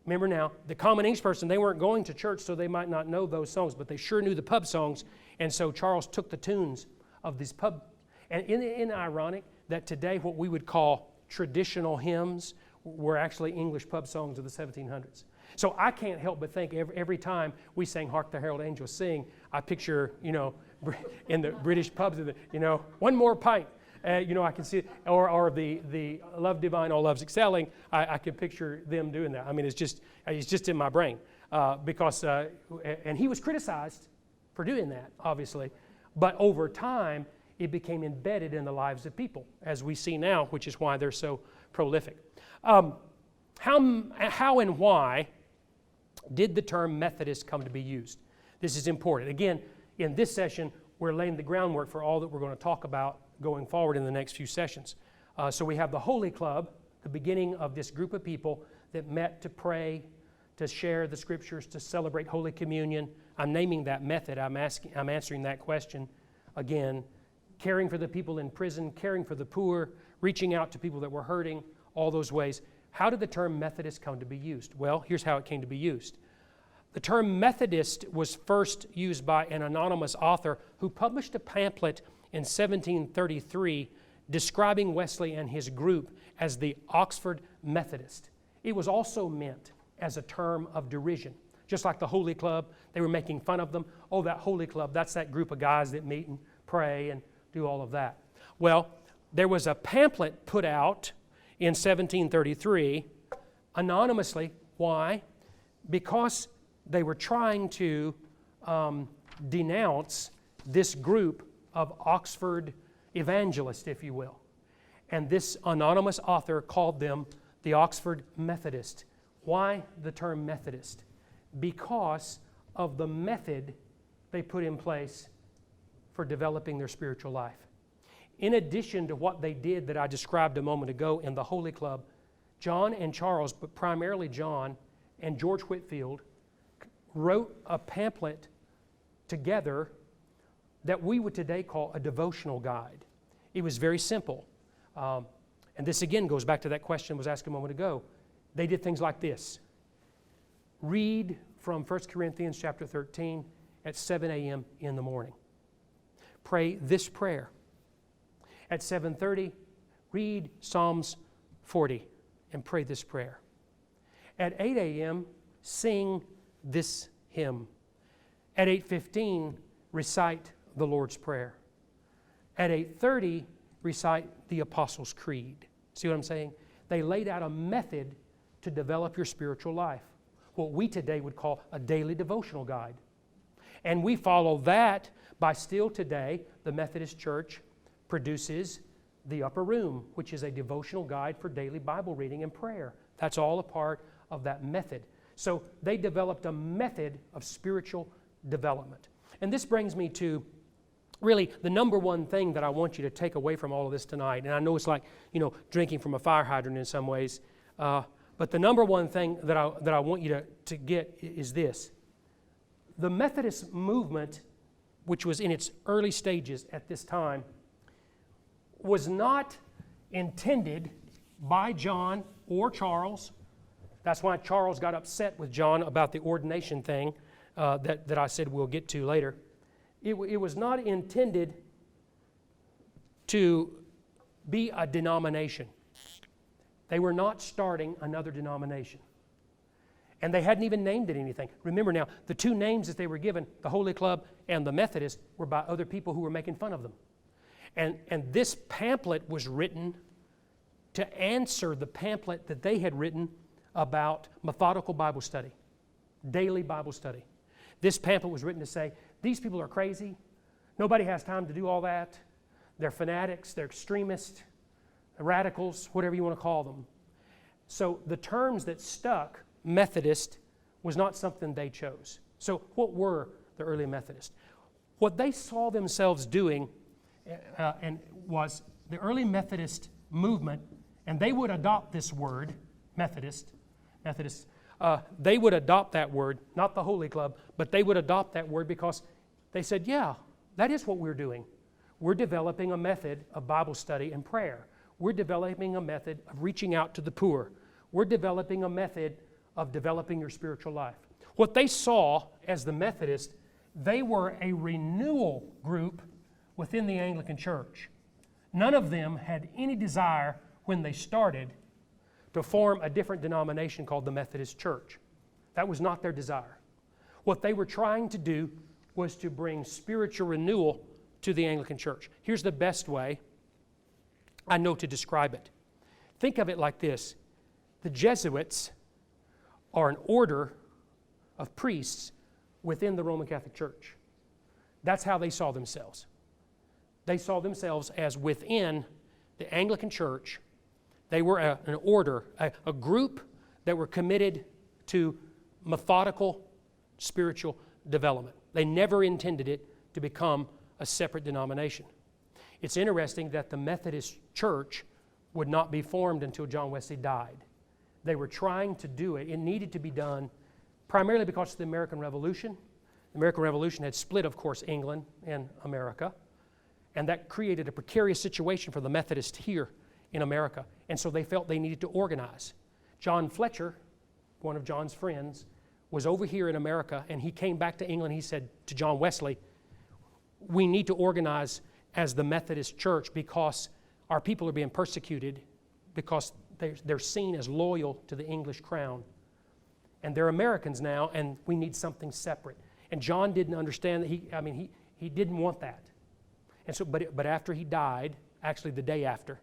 Remember now, the common English person, they weren't going to church, so they might not know those songs, but they sure knew the pub songs, and so Charles took the tunes of these pub. And isn't it ironic that today what we would call traditional hymns were actually English pub songs of the 1700s? So I can't help but think every time we sang Hark the Herald Angels Sing, I picture, in the British pubs, one more pint. I can see it. Or the Love Divine, All Love's Excelling, I can picture them doing that. I mean, it's just in my brain. Because and he was criticized for doing that, obviously. But over time, it became embedded in the lives of people, as we see now, which is why they're so prolific. How and why did the term Methodist come to be used? This is important. Again, in this session, we're laying the groundwork for all that we're going to talk about going forward in the next few sessions. So we have the Holy Club, the beginning of this group of people that met to pray, to share the Scriptures, to celebrate Holy Communion. I'm naming that method. I'm answering that question again. Caring for the people in prison, caring for the poor, reaching out to people that were hurting, all those ways. How did the term Methodist come to be used? Well, here's how it came to be used. The term Methodist was first used by an anonymous author who published a pamphlet in 1733 describing Wesley and his group as the Oxford Methodist. It was also meant as a term of derision. Just like the Holy Club, they were making fun of them. Oh, that Holy Club, that's that group of guys that meet and pray and do all of that. Well, there was a pamphlet put out in 1733 anonymously. Why? Because they were trying to denounce this group of Oxford evangelists, if you will. And this anonymous author called them the Oxford Methodist. Why the term Methodist? Because of the method they put in place for developing their spiritual life. In addition to what they did that I described a moment ago in the Holy Club, John and Charles, but primarily John and George Whitefield, wrote a pamphlet together that we would today call a devotional guide. It was very simple. And this again goes back to that question I was asked a moment ago. They did things like this. Read from 1 Corinthians chapter 13 at 7 a.m. in the morning. pray this prayer. At 7:30, read Psalms 40 and pray this prayer. At 8 a.m., sing this hymn. At 8:15, recite the Lord's Prayer. At 8:30, recite the Apostles' Creed. See what I'm saying? They laid out a method to develop your spiritual life, what we today would call a daily devotional guide. And we follow that by still today, the Methodist Church produces the Upper Room, which is a devotional guide for daily Bible reading and prayer. That's all a part of that method. So they developed a method of spiritual development. And this brings me to really the number one thing that I want you to take away from all of this tonight. And I know it's like, drinking from a fire hydrant in some ways. But the number one thing that I want you to get is this. The Methodist movement, which was in its early stages at this time, was not intended by John or Charles. That's why Charles got upset with John about the ordination thing that I said we'll get to later. It was not intended to be a denomination. They were not starting another denomination. And they hadn't even named it anything. Remember now, the two names that they were given, the Holy Club and the Methodist, were by other people who were making fun of them. And this pamphlet was written to answer the pamphlet that they had written about methodical Bible study, daily Bible study. This pamphlet was written to say, these people are crazy. Nobody has time to do all that. They're fanatics, they're extremists, radicals, whatever you want to call them. So the terms that stuck, Methodist, was not something they chose. So what were the early Methodists? What they saw themselves doing and was the early Methodist movement, and they would adopt this word, Methodist, they would adopt that word, not the Holy Club, but they would adopt that word because they said, yeah, that is what we're doing. We're developing a method of Bible study and prayer. We're developing a method of reaching out to the poor. We're developing a method of developing your spiritual life. What they saw as the Methodists, they were a renewal group within the Anglican Church. None of them had any desire when they started to form a different denomination called the Methodist Church. That was not their desire. What they were trying to do was to bring spiritual renewal to the Anglican Church. Here's the best way I know to describe it. Think of it like this. The Jesuits are an order of priests within the Roman Catholic Church. That's how they saw themselves. They saw themselves as within the Anglican Church. They were an order, a group that were committed to methodical spiritual development. They never intended it to become a separate denomination. It's interesting that the Methodist Church would not be formed until John Wesley died. They were trying to do it. It needed to be done primarily because of the American Revolution. The American Revolution had split, of course, England and America, and that created a precarious situation for the Methodists here in America. And so they felt they needed to organize. John Fletcher, one of John's friends, was over here in America, and he came back to England. He said to John Wesley, we need to organize as the Methodist Church because our people are being persecuted because they're seen as loyal to the English crown. And they're Americans now, and we need something separate. And John didn't understand that he didn't want that. And so, but after he died, actually the day after,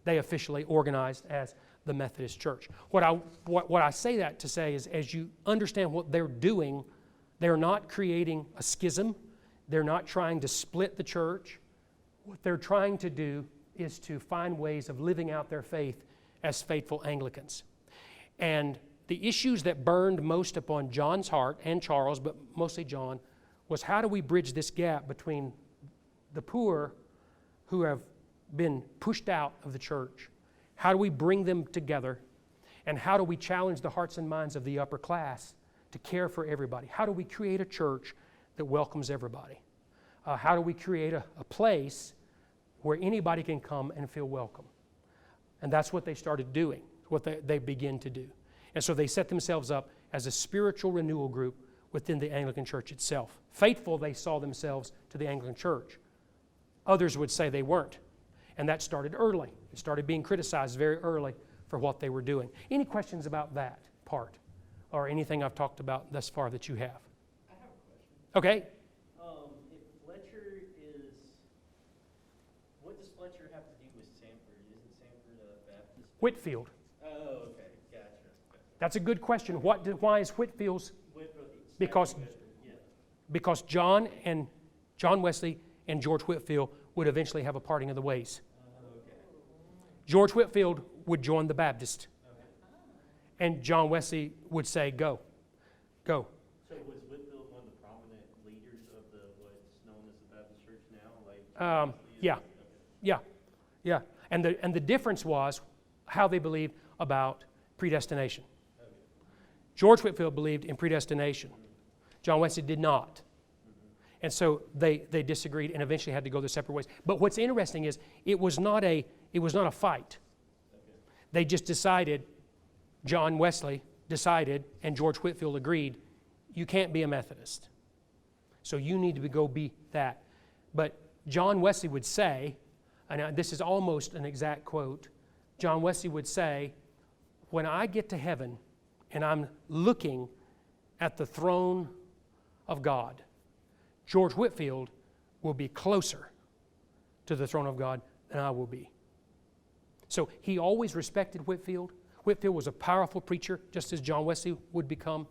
they officially organized as the Methodist Church. What I say that to say is, as you understand what they're doing, they're not creating a schism. They're not trying to split the church. What they're trying to do is to find ways of living out their faith as faithful Anglicans. And the issues that burned most upon John's heart, and Charles, but mostly John, was how do we bridge this gap between the poor who have been pushed out of the church? How do we bring them together? And how do we challenge the hearts and minds of the upper class to care for everybody? How do we create a church that welcomes everybody? How do we create a place where anybody can come and feel welcome? And that's what they started doing, what they begin to do. And so they set themselves up as a spiritual renewal group within the Anglican Church itself. Faithful, they saw themselves to the Anglican Church, Others would say they weren't. And that started early. It started being criticized very early for what they were doing. Any questions about that part? Or anything I've talked about thus far that you have? I have a question. Okay. If Fletcher is, what does Fletcher have to do with Sanford? Isn't Sanford a Baptist? Whitfield. Oh, okay, gotcha. That's a good question. Why is Whitfield's? Because- yeah. Because John Wesley and George Whitfield would eventually have a parting of the ways. Okay. George Whitfield would join the Baptist, Okay. and John Wesley would say, go. So was Whitfield one of the prominent leaders of what's known as the Baptist Church now? Yeah. Okay. Yeah. And the difference was how they believed about predestination. Okay. George Whitfield believed in predestination. John Wesley did not. And so they disagreed and eventually had to go their separate ways. But what's interesting is it was not a fight. Okay. They just decided, John Wesley decided, and George Whitfield agreed, you can't be a Methodist. So you need to go be that. But John Wesley would say, and this is almost an exact quote, John Wesley would say, when I get to heaven and I'm looking at the throne of God, George Whitfield will be closer to the throne of God than I will be. So he always respected Whitfield. Whitfield was a powerful preacher, just as John Wesley would become,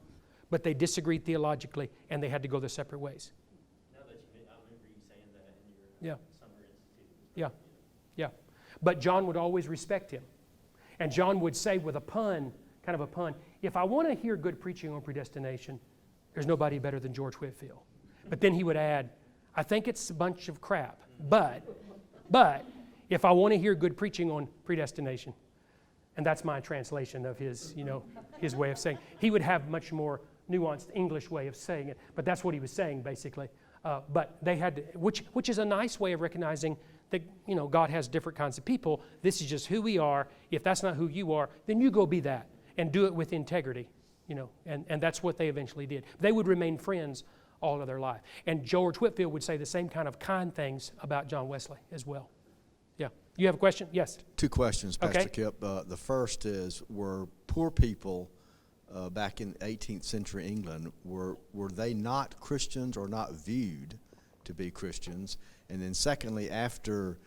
but they disagreed theologically and they had to go their separate ways. Now that I remember you saying that in your summer institute. Yeah. But John would always respect him. And John would say with a pun, kind of a pun, if I want to hear good preaching on predestination, there's nobody better than George Whitfield. But then he would add, I think it's a bunch of crap. But if I want to hear good preaching on predestination, and that's my translation of his way of saying, he would have much more nuanced English way of saying it. But that's what he was saying basically. But they had to, which is a nice way of recognizing that God has different kinds of people. This is just who we are. If that's not who you are, then you go be that and do it with integrity. And that's what they eventually did. They would remain friends all of their life. And George Whitfield would say the same kind of kind things about John Wesley as well. Yeah. You have a question? Yes. 2 questions, Pastor Okay. Kip. The first is, were poor people back in 18th century England, were they not Christians or not viewed to be Christians? And then secondly, after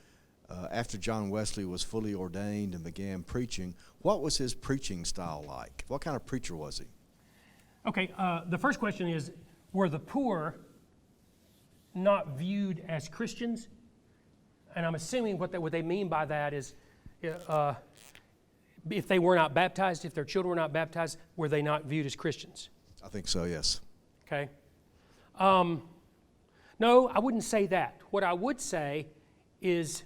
John Wesley was fully ordained and began preaching, what was his preaching style like? What kind of preacher was he? Okay, the first question is, were the poor not viewed as Christians? And I'm assuming what they mean by that is, if they were not baptized, if their children were not baptized, were they not viewed as Christians? I think so, yes. Okay. No, I wouldn't say that. What I would say is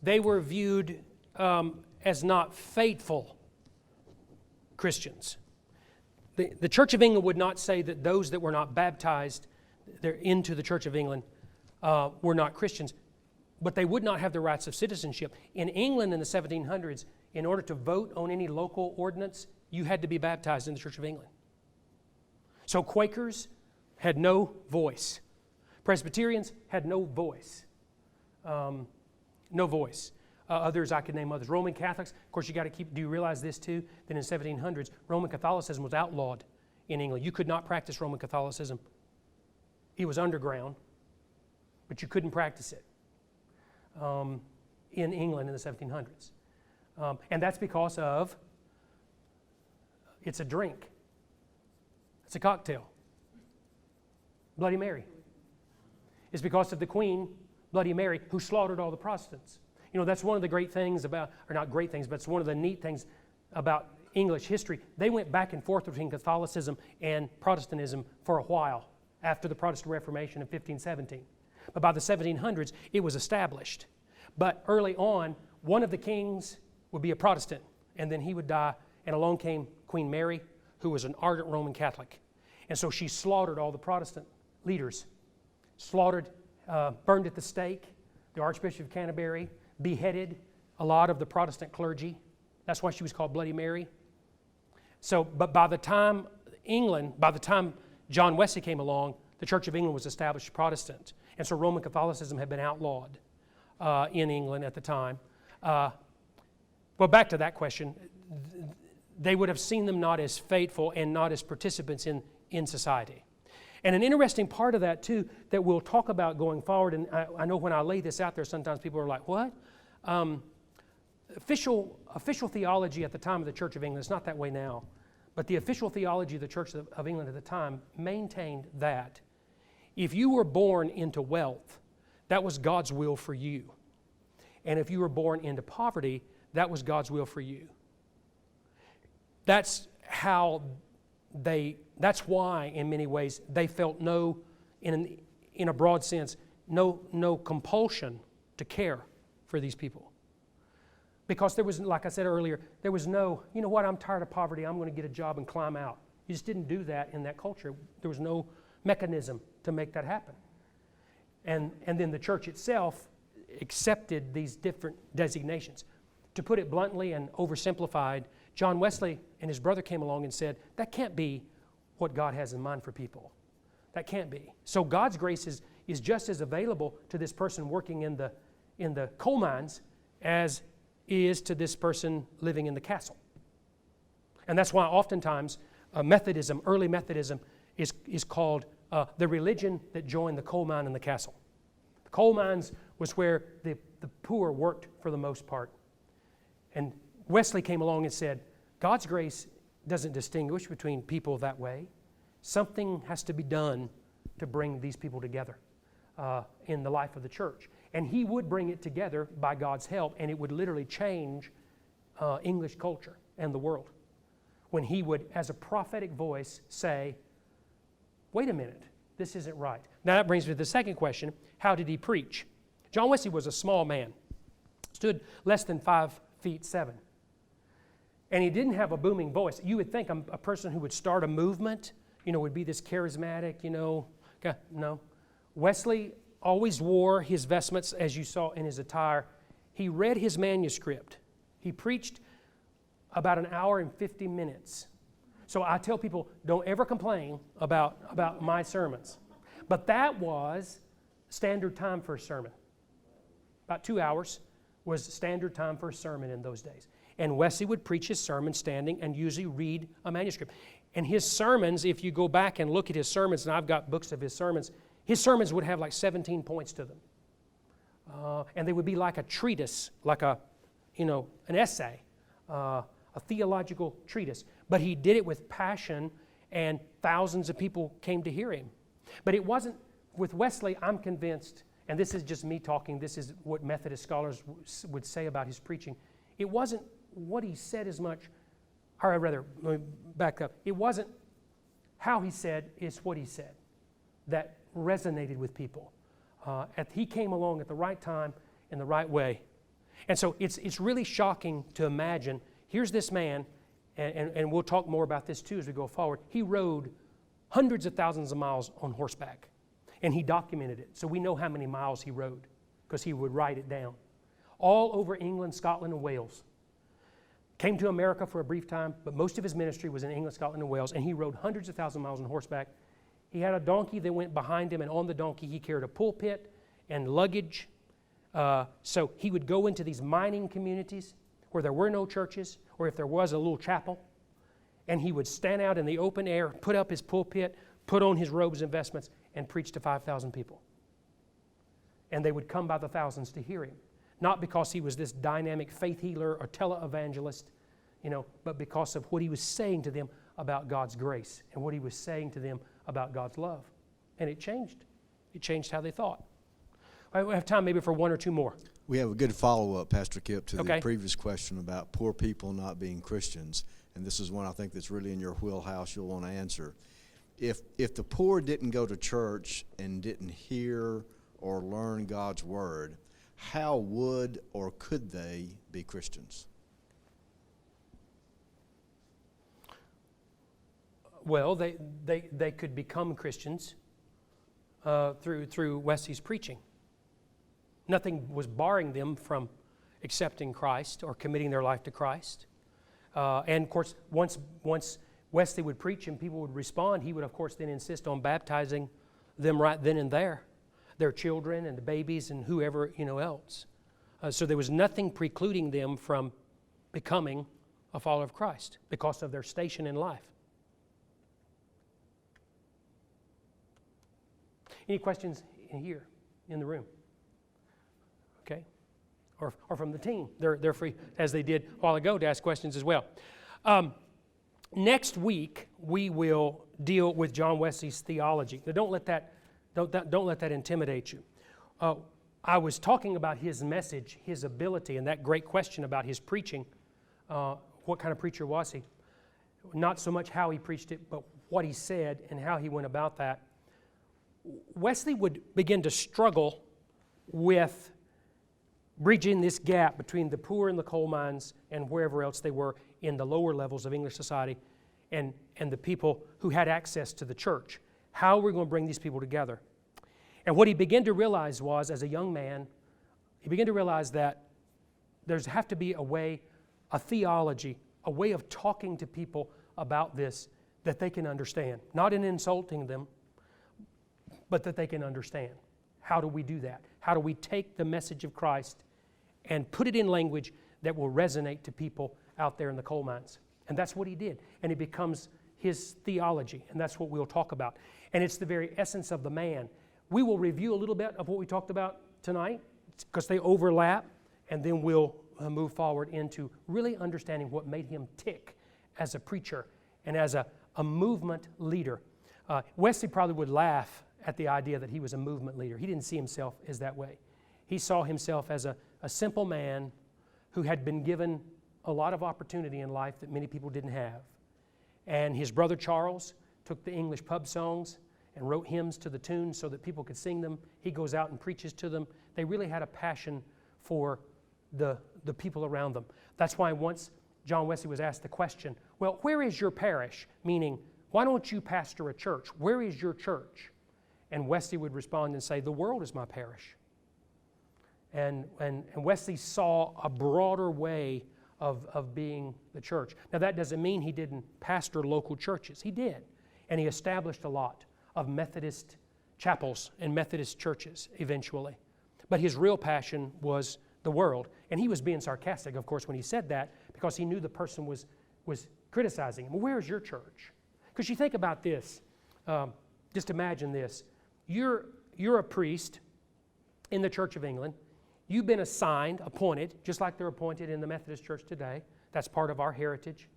they were viewed as not faithful Christians. The Church of England would not say that those that were not baptized into the Church of England were not Christians, but they would not have the rights of citizenship. In England in the 1700s, in order to vote on any local ordinance, you had to be baptized in the Church of England. So Quakers had no voice. Presbyterians had no voice. No voice. Others, I could name others. Roman Catholics, of course, do you realize this too? That in the 1700s, Roman Catholicism was outlawed in England. You could not practice Roman Catholicism. It was underground, but you couldn't practice it in England in the 1700s. And that's because of, it's a drink. It's a cocktail. Bloody Mary. It's because of the Queen, Bloody Mary, who slaughtered all the Protestants. That's one of the great things about, or not great things, but it's one of the neat things about English history. They went back and forth between Catholicism and Protestantism for a while after the Protestant Reformation in 1517. But by the 1700s, it was established. But early on, one of the kings would be a Protestant, and then he would die, and along came Queen Mary, who was an ardent Roman Catholic. And so she slaughtered all the Protestant leaders, burned at the stake, the Archbishop of Canterbury, beheaded a lot of the Protestant clergy. That's why she was called Bloody Mary. So, but by the time John Wesley came along, the Church of England was established Protestant. And so Roman Catholicism had been outlawed. in England at the time. Well, back to that question. They would have seen them not as faithful and not as participants in society. And an interesting part of that, too, that we'll talk about going forward, and I know when I lay this out there, sometimes people are like, what? Official theology at the time of the Church of England, it's not that way now, but the official theology of the Church of England at the time maintained that if you were born into wealth, that was God's will for you. And if you were born into poverty, that was God's will for you. That's why, in many ways, they felt in a broad sense, no compulsion to care for these people. Because there was, like I said earlier, there was no, you know what, I'm tired of poverty, I'm going to get a job and climb out. You just didn't do that in that culture. There was no mechanism to make that happen. And then the church itself accepted these different designations. To put it bluntly and oversimplified, John Wesley and his brother came along and said, that can't be what God has in mind for people. That can't be. So God's grace is just as available to this person working in the coal mines as is to this person living in the castle. And that's why oftentimes Methodism, early Methodism, is called the religion that joined the coal mine and the castle. The coal mines was where the poor worked for the most part. And Wesley came along and said, God's grace doesn't distinguish between people that way. Something has to be done to bring these people together in the life of the church. And he would bring it together by God's help, and it would literally change English culture and the world. When he would, as a prophetic voice, say, wait a minute, this isn't right. Now that brings me to the second question, how did he preach? John Wesley was a small man, stood less than 5'7". And he didn't have a booming voice. You would think a person who would start a movement, would be this charismatic, no. Wesley always wore his vestments, as you saw in his attire. He read his manuscript. He preached about an hour and 50 minutes. So I tell people, don't ever complain about my sermons. But that was standard time for a sermon. About 2 hours was standard time for a sermon in those days. And Wesley would preach his sermon standing and usually read a manuscript. And his sermons, if you go back and look at his sermons, and I've got books of his sermons would have like 17 points to them. And they would be like a treatise, like an essay, a theological treatise. But he did it with passion, and thousands of people came to hear him. But it wasn't, with Wesley, I'm convinced, and this is just me talking, this is what Methodist scholars would say about his preaching. It wasn't what he said as much, or rather, let me back up. It wasn't how he said, it's what he said that resonated with people. He came along at the right time in the right way. And so it's really shocking to imagine, here's this man, and we'll talk more about this too as we go forward. He rode hundreds of thousands of miles on horseback, and he documented it. So we know how many miles he rode because he would write it down. All over England, Scotland, and Wales. Came to America for a brief time, but most of his ministry was in England, Scotland, and Wales, and he rode hundreds of thousands of miles on horseback. He had a donkey that went behind him, and on the donkey he carried a pulpit and luggage. So he would go into these mining communities where there were no churches, or if there was, a little chapel, and he would stand out in the open air, put up his pulpit, put on his robes and vestments, and preach to 5,000 people. And they would come by the thousands to hear him. Not because he was this dynamic faith healer or televangelist, but because of what he was saying to them about God's grace and what he was saying to them about God's love. And it changed. It changed how they thought. All right, we have time maybe for one or two more. We have a good follow-up, Pastor Kip, to Okay. the previous question about poor people not being Christians. And this is one I think that's really in your wheelhouse you'll want to answer. If the poor didn't go to church and didn't hear or learn God's word, how would or could they be Christians? Well, they could become Christians through Wesley's preaching. Nothing was barring them from accepting Christ or committing their life to Christ. And of course, once Wesley would preach and people would respond, he would of course then insist on baptizing them right then and there. their children and the babies and whoever else. So there was nothing precluding them from becoming a follower of Christ because of their station in life. Any questions in here, in the room? Okay. Or from the team. They're free, as they did a while ago, to ask questions as well. Next week, we will deal with John Wesley's theology. Now, don't let that intimidate you. I was talking about his message, his ability, and that great question about his preaching. What kind of preacher was he? Not so much how he preached it, but what he said and how he went about that. Wesley would begin to struggle with bridging this gap between the poor in the coal mines and wherever else they were in the lower levels of English society and the people who had access to the church. How are we going to bring these people together? And what he began to realize was, as a young man, he began to realize that there's have to be a way, a theology, a way of talking to people about this that they can understand. Not in insulting them, but that they can understand. How do we do that? How do we take the message of Christ and put it in language that will resonate to people out there in the coal mines? And that's what he did. And it becomes his theology, and that's what we'll talk about. And it's the very essence of the man. We will review a little bit of what we talked about tonight because they overlap, and then we'll move forward into really understanding what made him tick as a preacher and as a movement leader. Wesley probably would laugh at the idea that he was a movement leader. He didn't see himself as that way. He saw himself as a simple man who had been given a lot of opportunity in life that many people didn't have. And his brother Charles took the English pub songs and wrote hymns to the tune so that people could sing them. He goes out and preaches to them. They really had a passion for the people around them. That's why once John Wesley was asked the question, well, where is your parish? Meaning, why don't you pastor a church? Where is your church? And Wesley would respond and say, the world is my parish. And Wesley saw a broader way of being the church. Now that doesn't mean he didn't pastor local churches. He did. And he established a lot of Methodist chapels and Methodist churches eventually. But his real passion was the world. And he was being sarcastic, of course, when he said that, because he knew the person was criticizing him. Well, where is your church? Because you think about this. Just imagine this. You're a priest in the Church of England. You've been assigned, appointed, just like they're appointed in the Methodist Church today. That's part of our heritage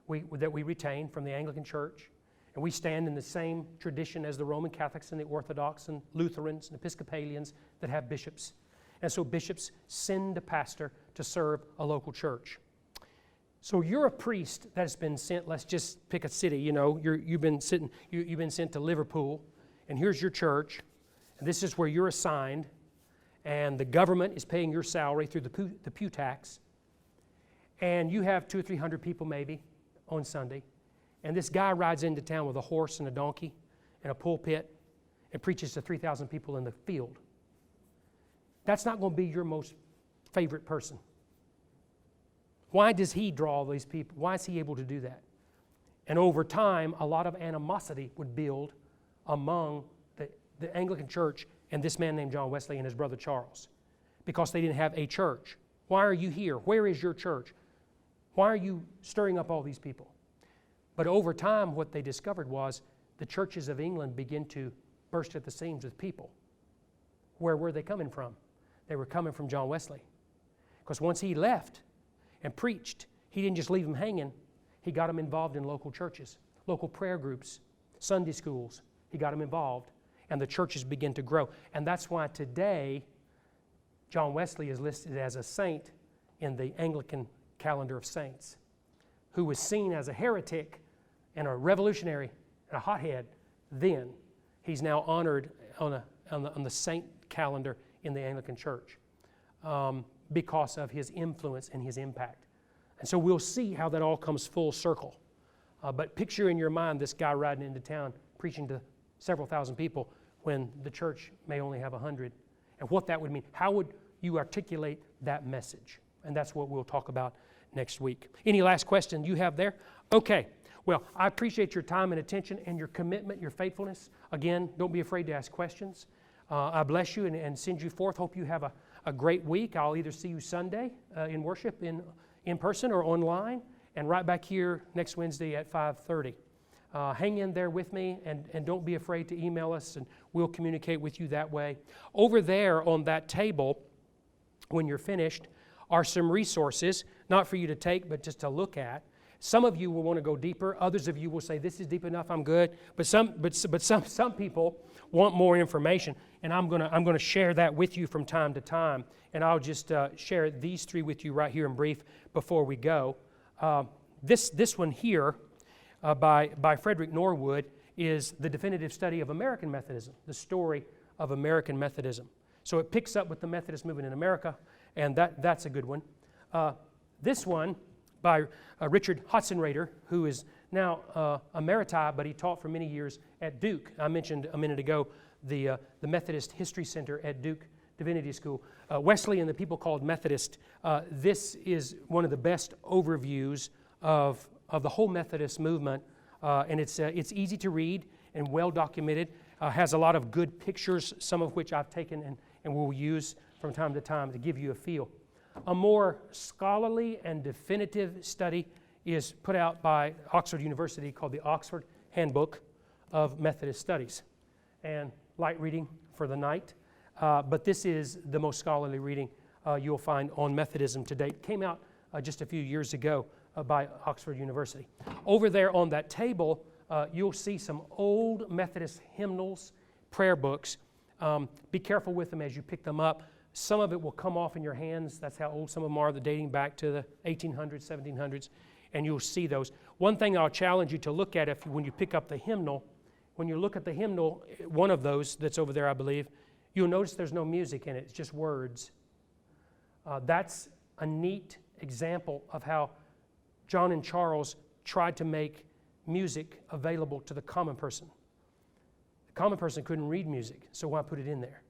that we retain from the Anglican Church. And we stand in the same tradition as the Roman Catholics and the Orthodox and Lutherans and Episcopalians that have bishops. And so bishops send a pastor to serve a local church. So you're a priest that has been sent, let's just pick a city, you've been sent to Liverpool, and here's your church, and this is where you're assigned, and the government is paying your salary through the pew tax, and you have 200 or 300 people maybe on Sunday, and this guy rides into town with a horse and a donkey and a pulpit and preaches to 3,000 people in the field. That's not going to be your most favorite person. Why does he draw these people? Why is he able to do that? And over time, a lot of animosity would build among the Anglican Church and this man named John Wesley and his brother Charles, because they didn't have a church. Why are you here? Where is your church? Why are you stirring up all these people? But over time, what they discovered was the churches of England began to burst at the seams with people. Where were they coming from? They were coming from John Wesley. Because once he left and preached, he didn't just leave them hanging. He got them involved in local churches, local prayer groups, Sunday schools. He got them involved, and the churches began to grow. And that's why today, John Wesley is listed as a saint in the Anglican calendar of saints, who was seen as a heretic and a revolutionary and a hothead then. He's now honored on the saint calendar in the Anglican Church because of his influence and his impact. And so we'll see how that all comes full circle. But picture in your mind this guy riding into town preaching to several thousand people when the church may only have 100, and what that would mean. How would you articulate that message? And that's what we'll talk about next week. Any last question you have there? Okay. Well, I appreciate your time and attention and your commitment, your faithfulness. Again, don't be afraid to ask questions. I bless you and send you forth. Hope you have a great week. I'll either see you Sunday in worship in person or online, and right back here next Wednesday at 5:30. Hang in there with me, and don't be afraid to email us, and we'll communicate with you that way. Over there on that table, when you're finished, are some resources, not for you to take, but just to look at. Some of you will want to go deeper. Others of you will say, this is deep enough, I'm good. But some people want more information, and I'm going to share that with you from time to time. And I'll just share these three with you right here in brief before we go. This one here by Frederick Norwood is the definitive study of American Methodism, the story of American Methodism. So it picks up with the Methodist movement in America, and that's a good one. This one by Richard Hotzenrader, who is now emeriti, but he taught for many years at Duke. I mentioned a minute ago the Methodist History Center at Duke Divinity School. Wesley and the people called Methodist. This is one of the best overviews of the whole Methodist movement, and it's easy to read and well documented. Has a lot of good pictures, some of which I've taken and will use from time to time to give you a feel. A more scholarly and definitive study is put out by Oxford University called the Oxford Handbook of Methodist Studies. And light reading for the night, but this is the most scholarly reading you'll find on Methodism to date. It came out just a few years ago by Oxford University. Over there on that table, you'll see some old Methodist hymnals, prayer books. Be careful with them as you pick them up. Some of it will come off in your hands. That's how old some of them are, dating back to the 1800s, 1700s, and you'll see those. One thing I'll challenge you to look at when you pick up the hymnal, when you look at the hymnal, one of those that's over there, I believe, you'll notice there's no music in it. It's just words. That's a neat example of how John and Charles tried to make music available to the common person. The common person couldn't read music, so why put it in there?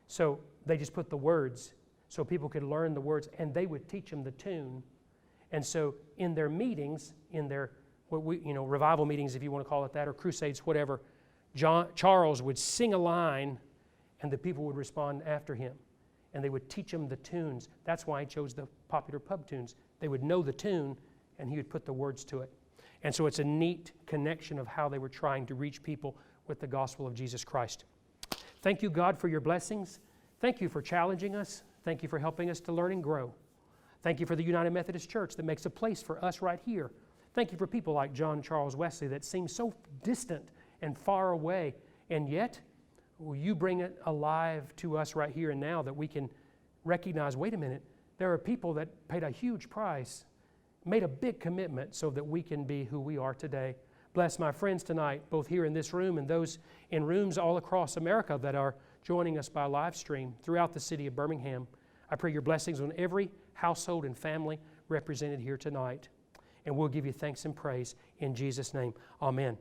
So they just put the words so people could learn the words, and they would teach them the tune. And so in their meetings, in their revival meetings, if you want to call it that, or crusades, whatever, Charles would sing a line, and the people would respond after him. And they would teach them the tunes. That's why he chose the popular pub tunes. They would know the tune, and he would put the words to it. And so it's a neat connection of how they were trying to reach people with the gospel of Jesus Christ. Thank you, God, for your blessings. Thank you for challenging us. Thank you for helping us to learn and grow. Thank you for the United Methodist Church that makes a place for us right here. Thank you for people like John Charles Wesley that seem so distant and far away, and yet will you bring it alive to us right here and now that we can recognize, wait a minute, there are people that paid a huge price, made a big commitment so that we can be who we are today. Bless my friends tonight, both here in this room and those in rooms all across America that are joining us by live stream throughout the city of Birmingham. I pray your blessings on every household and family represented here tonight. And we'll give you thanks and praise in Jesus' name. Amen.